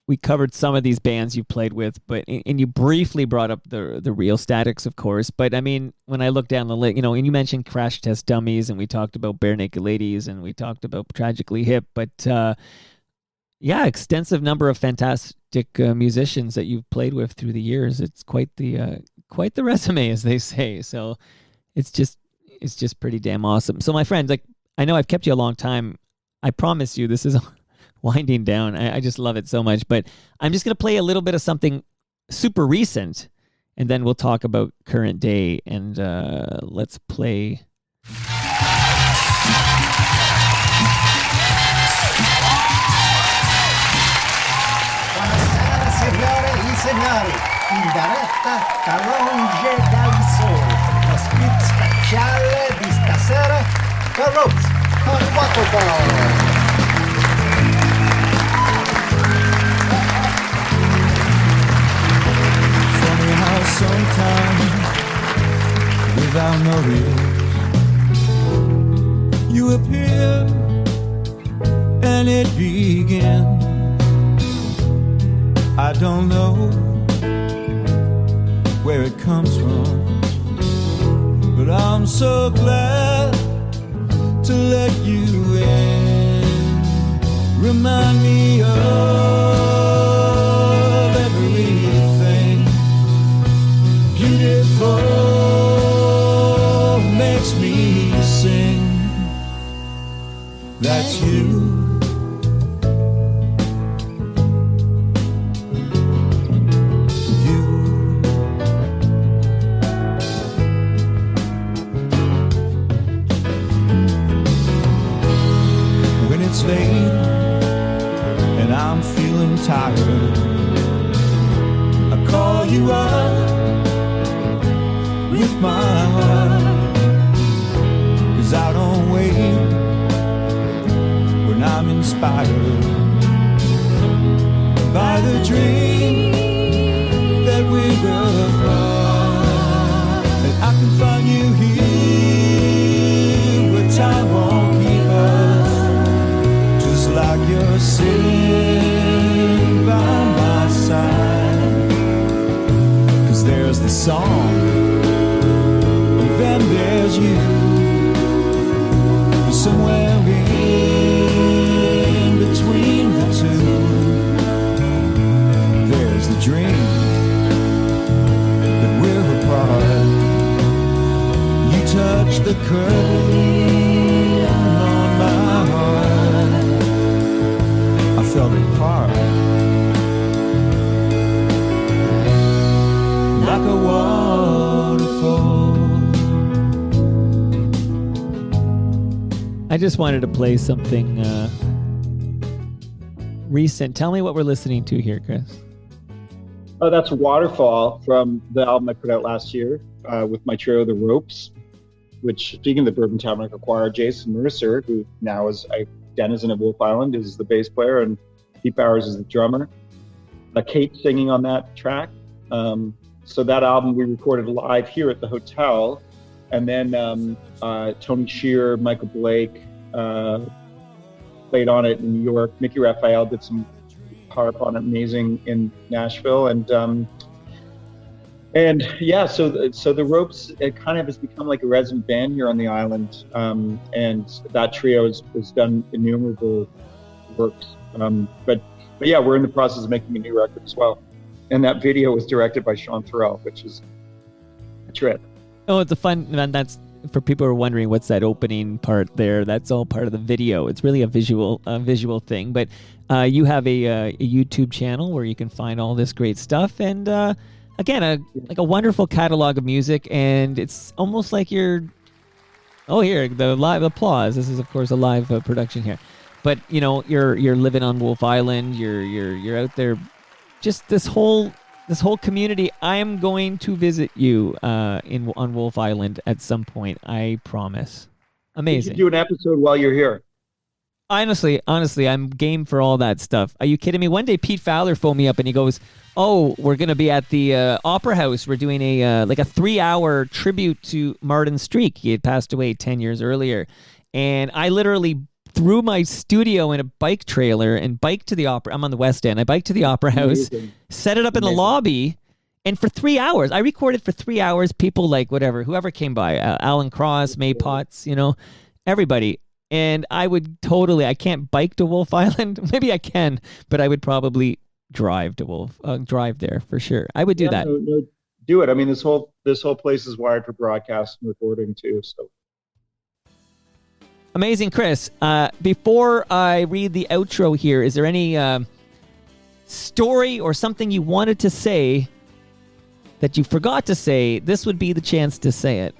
we covered some of these bands you played with, but and you briefly brought up the Real Statics, of course. But I mean, when I look down the list, you know, and you mentioned Crash Test Dummies, and we talked about Barenaked Ladies, and we talked about Tragically Hip, but yeah, extensive number of fantastic musicians that you've played with through the years. It's quite the resume, as they say. So it's just pretty damn awesome. So my friends, like, I know I've kept you a long time. I promise you, this is winding down. I just love it so much. But I'm just gonna play a little bit of something super recent, and then we'll talk about current day. And let's play. Signore e signori, in diretta da Ronge dal Sole, lo split speciale di stasera, The Roots con Waterfall. Funny how sometimes, without notice, you appear and it begins. I don't know where it comes from, but I'm so glad to let you in. Remind me of everything beautiful, makes me sing. That's you. I'm feeling tired, I call you up with my heart, 'cause I don't wait when I'm inspired by the dream that we've apart. And I can find you here where time won't keep us, just like you're sitting by my side. 'Cause there's the song, and then there's you, somewhere in between the two. There's the dream that we're apart. You touch the curtain on my heart. I felt it part, like a waterfall. I just wanted to play something recent. Tell me what we're listening to here, Chris. Oh, that's Waterfall from the album I put out last year with my trio, The Ropes, which, speaking of the Bourbon Tabernacle Choir, Jason Mercer, who now is a denizen of Wolfe Island, is the bass player, and Pete Bowers is the drummer. Kate singing on that track. So that album we recorded live here at the hotel. And then Tony Shear, Michael Blake played on it in New York. Mickey Raphael did some harp on it, amazing, in Nashville. And yeah, so the Ropes, it kind of has become like a resident band here on the island. And that trio has done innumerable works. But yeah, we're in the process of making a new record as well. And that video was directed by Sean Farrell, which is a trip. Oh, it's a fun, man. That's for people who are wondering what's that opening part there. That's all part of the video. It's really a visual thing. But you have a YouTube channel where you can find all this great stuff, and again, like a wonderful catalog of music. And it's almost like you're. Oh, here the live applause. This is, of course, a live production here. But you know, you're living on Wolfe Island. You're out there. Just this whole community. I am going to visit you on Wolfe Island at some point. I promise. Amazing. You should do an episode while you're here. Honestly, I'm game for all that stuff. Are you kidding me? One day Pete Fowler phoned me up and he goes, "Oh, we're gonna be at the Opera House. We're doing a 3-hour tribute to Martin Streak. He had passed away 10 years earlier." And I literally threw my studio in a bike trailer and biked to the opera. I'm on the West End. I biked to the Opera House, set it up in the lobby, and for 3 hours, I recorded for 3 hours. People like whoever came by, Alan Cross, May Potts, everybody. And I can't bike to Wolfe Island. Maybe I can, but I would probably drive to drive there for sure. I would do that. No, do it. I mean, this whole place is wired for broadcast and recording too, so. Amazing, Chris. Before I read the outro here, is there any story or something you wanted to say that you forgot to say? This would be the chance to say it.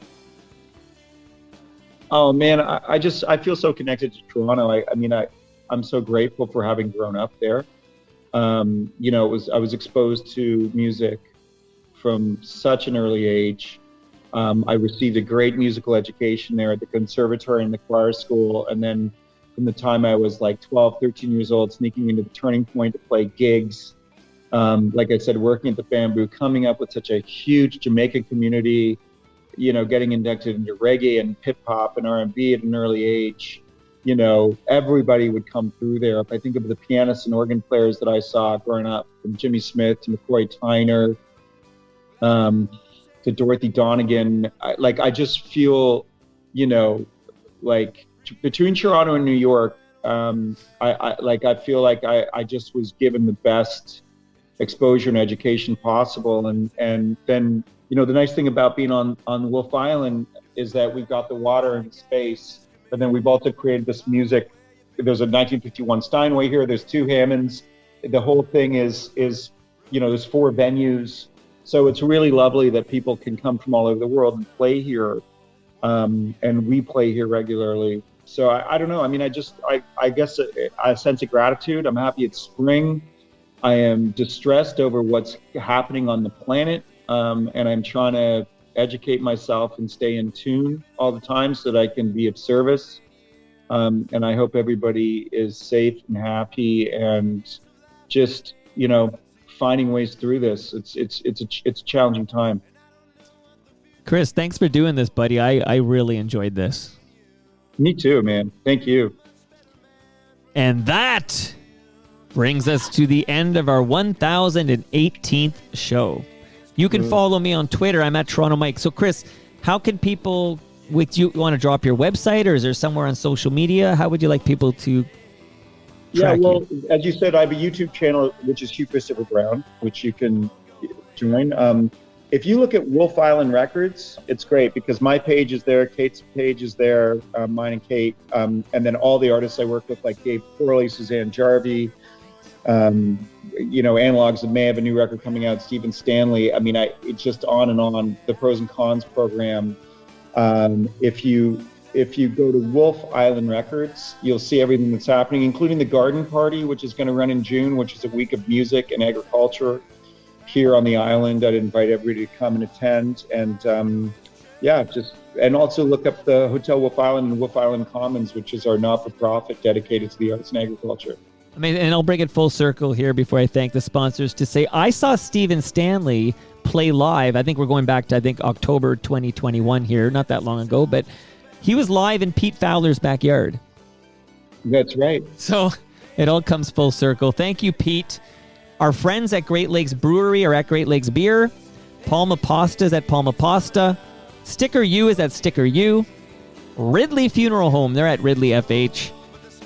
Oh man, I feel so connected to Toronto. I'm so grateful for having grown up there. I was exposed to music from such an early age. I received a great musical education there at the conservatory and the choir school. And then from the time I was like 12, 13 years old, sneaking into the Turning Point to play gigs. Like I said, working at the Bamboo, coming up with such a huge Jamaican community, getting inducted into reggae and hip hop and R&B at an early age. Everybody would come through there. If I think of the pianists and organ players that I saw growing up, from Jimmy Smith to McCoy Tyner, to Dorothy Donegan, I just feel, like between Toronto and New York, I feel like I just was given the best exposure and education possible. And then, the nice thing about being on Wolfe Island is that we've got the water and space, but then we've also created this music. There's a 1951 Steinway here. There's 2 Hammonds. The whole thing is there's 4 venues. So it's really lovely that people can come from all over the world and play here. And we play here regularly. So I don't know. I mean, I guess a sense of gratitude. I'm happy it's spring. I am distressed over what's happening on the planet. And I'm trying to educate myself and stay in tune all the time so that I can be of service. And I hope everybody is safe and happy and just, finding ways through this. It's a challenging time. Chris, thanks for doing this, buddy. I really enjoyed this. Me too, man. Thank you. And that brings us to the end of our 1018th show. You can follow me on Twitter. I'm at Toronto Mike. So, Chris, how can people with you want to drop your website, or is there somewhere on social media? How would you like people to track you? As you said, I have a YouTube channel, which is Hugh Christopher Brown, which you can join. If you look at Wolfe Island Records, it's great because my page is there, Kate's page is there, mine and Kate, and then all the artists I work with, like Dave Corley, Suzanne Jarvie, Analogs that may have a new record coming out, Stephen Stanley. I mean, it's just on and on. The pros and cons program. If you go to Wolfe Island Records, you'll see everything that's happening, including the Garden Party, which is going to run in June, which is a week of music and agriculture here on the island. I'd invite everybody to come and attend. And and also look up the Hotel Wolfe Island and Wolfe Island Commons, which is our not-for-profit dedicated to the arts and agriculture. I mean, and I'll bring it full circle here before I thank the sponsors to say I saw Stephen Stanley play live. I think we're going back to, October 2021 here, not that long ago, but he was live in Pete Fowler's backyard. That's right. So it all comes full circle. Thank you, Pete. Our friends at Great Lakes Brewery are at Great Lakes Beer. Palma Pasta is at Palma Pasta. Sticker U is at Sticker U. Ridley Funeral Home, they're at Ridley FH.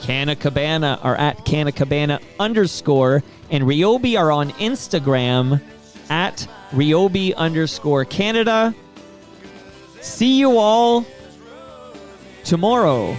Canna Cabana are at Canna Cabana _ and Ryobi are on Instagram at Ryobi _Canada. See you all tomorrow.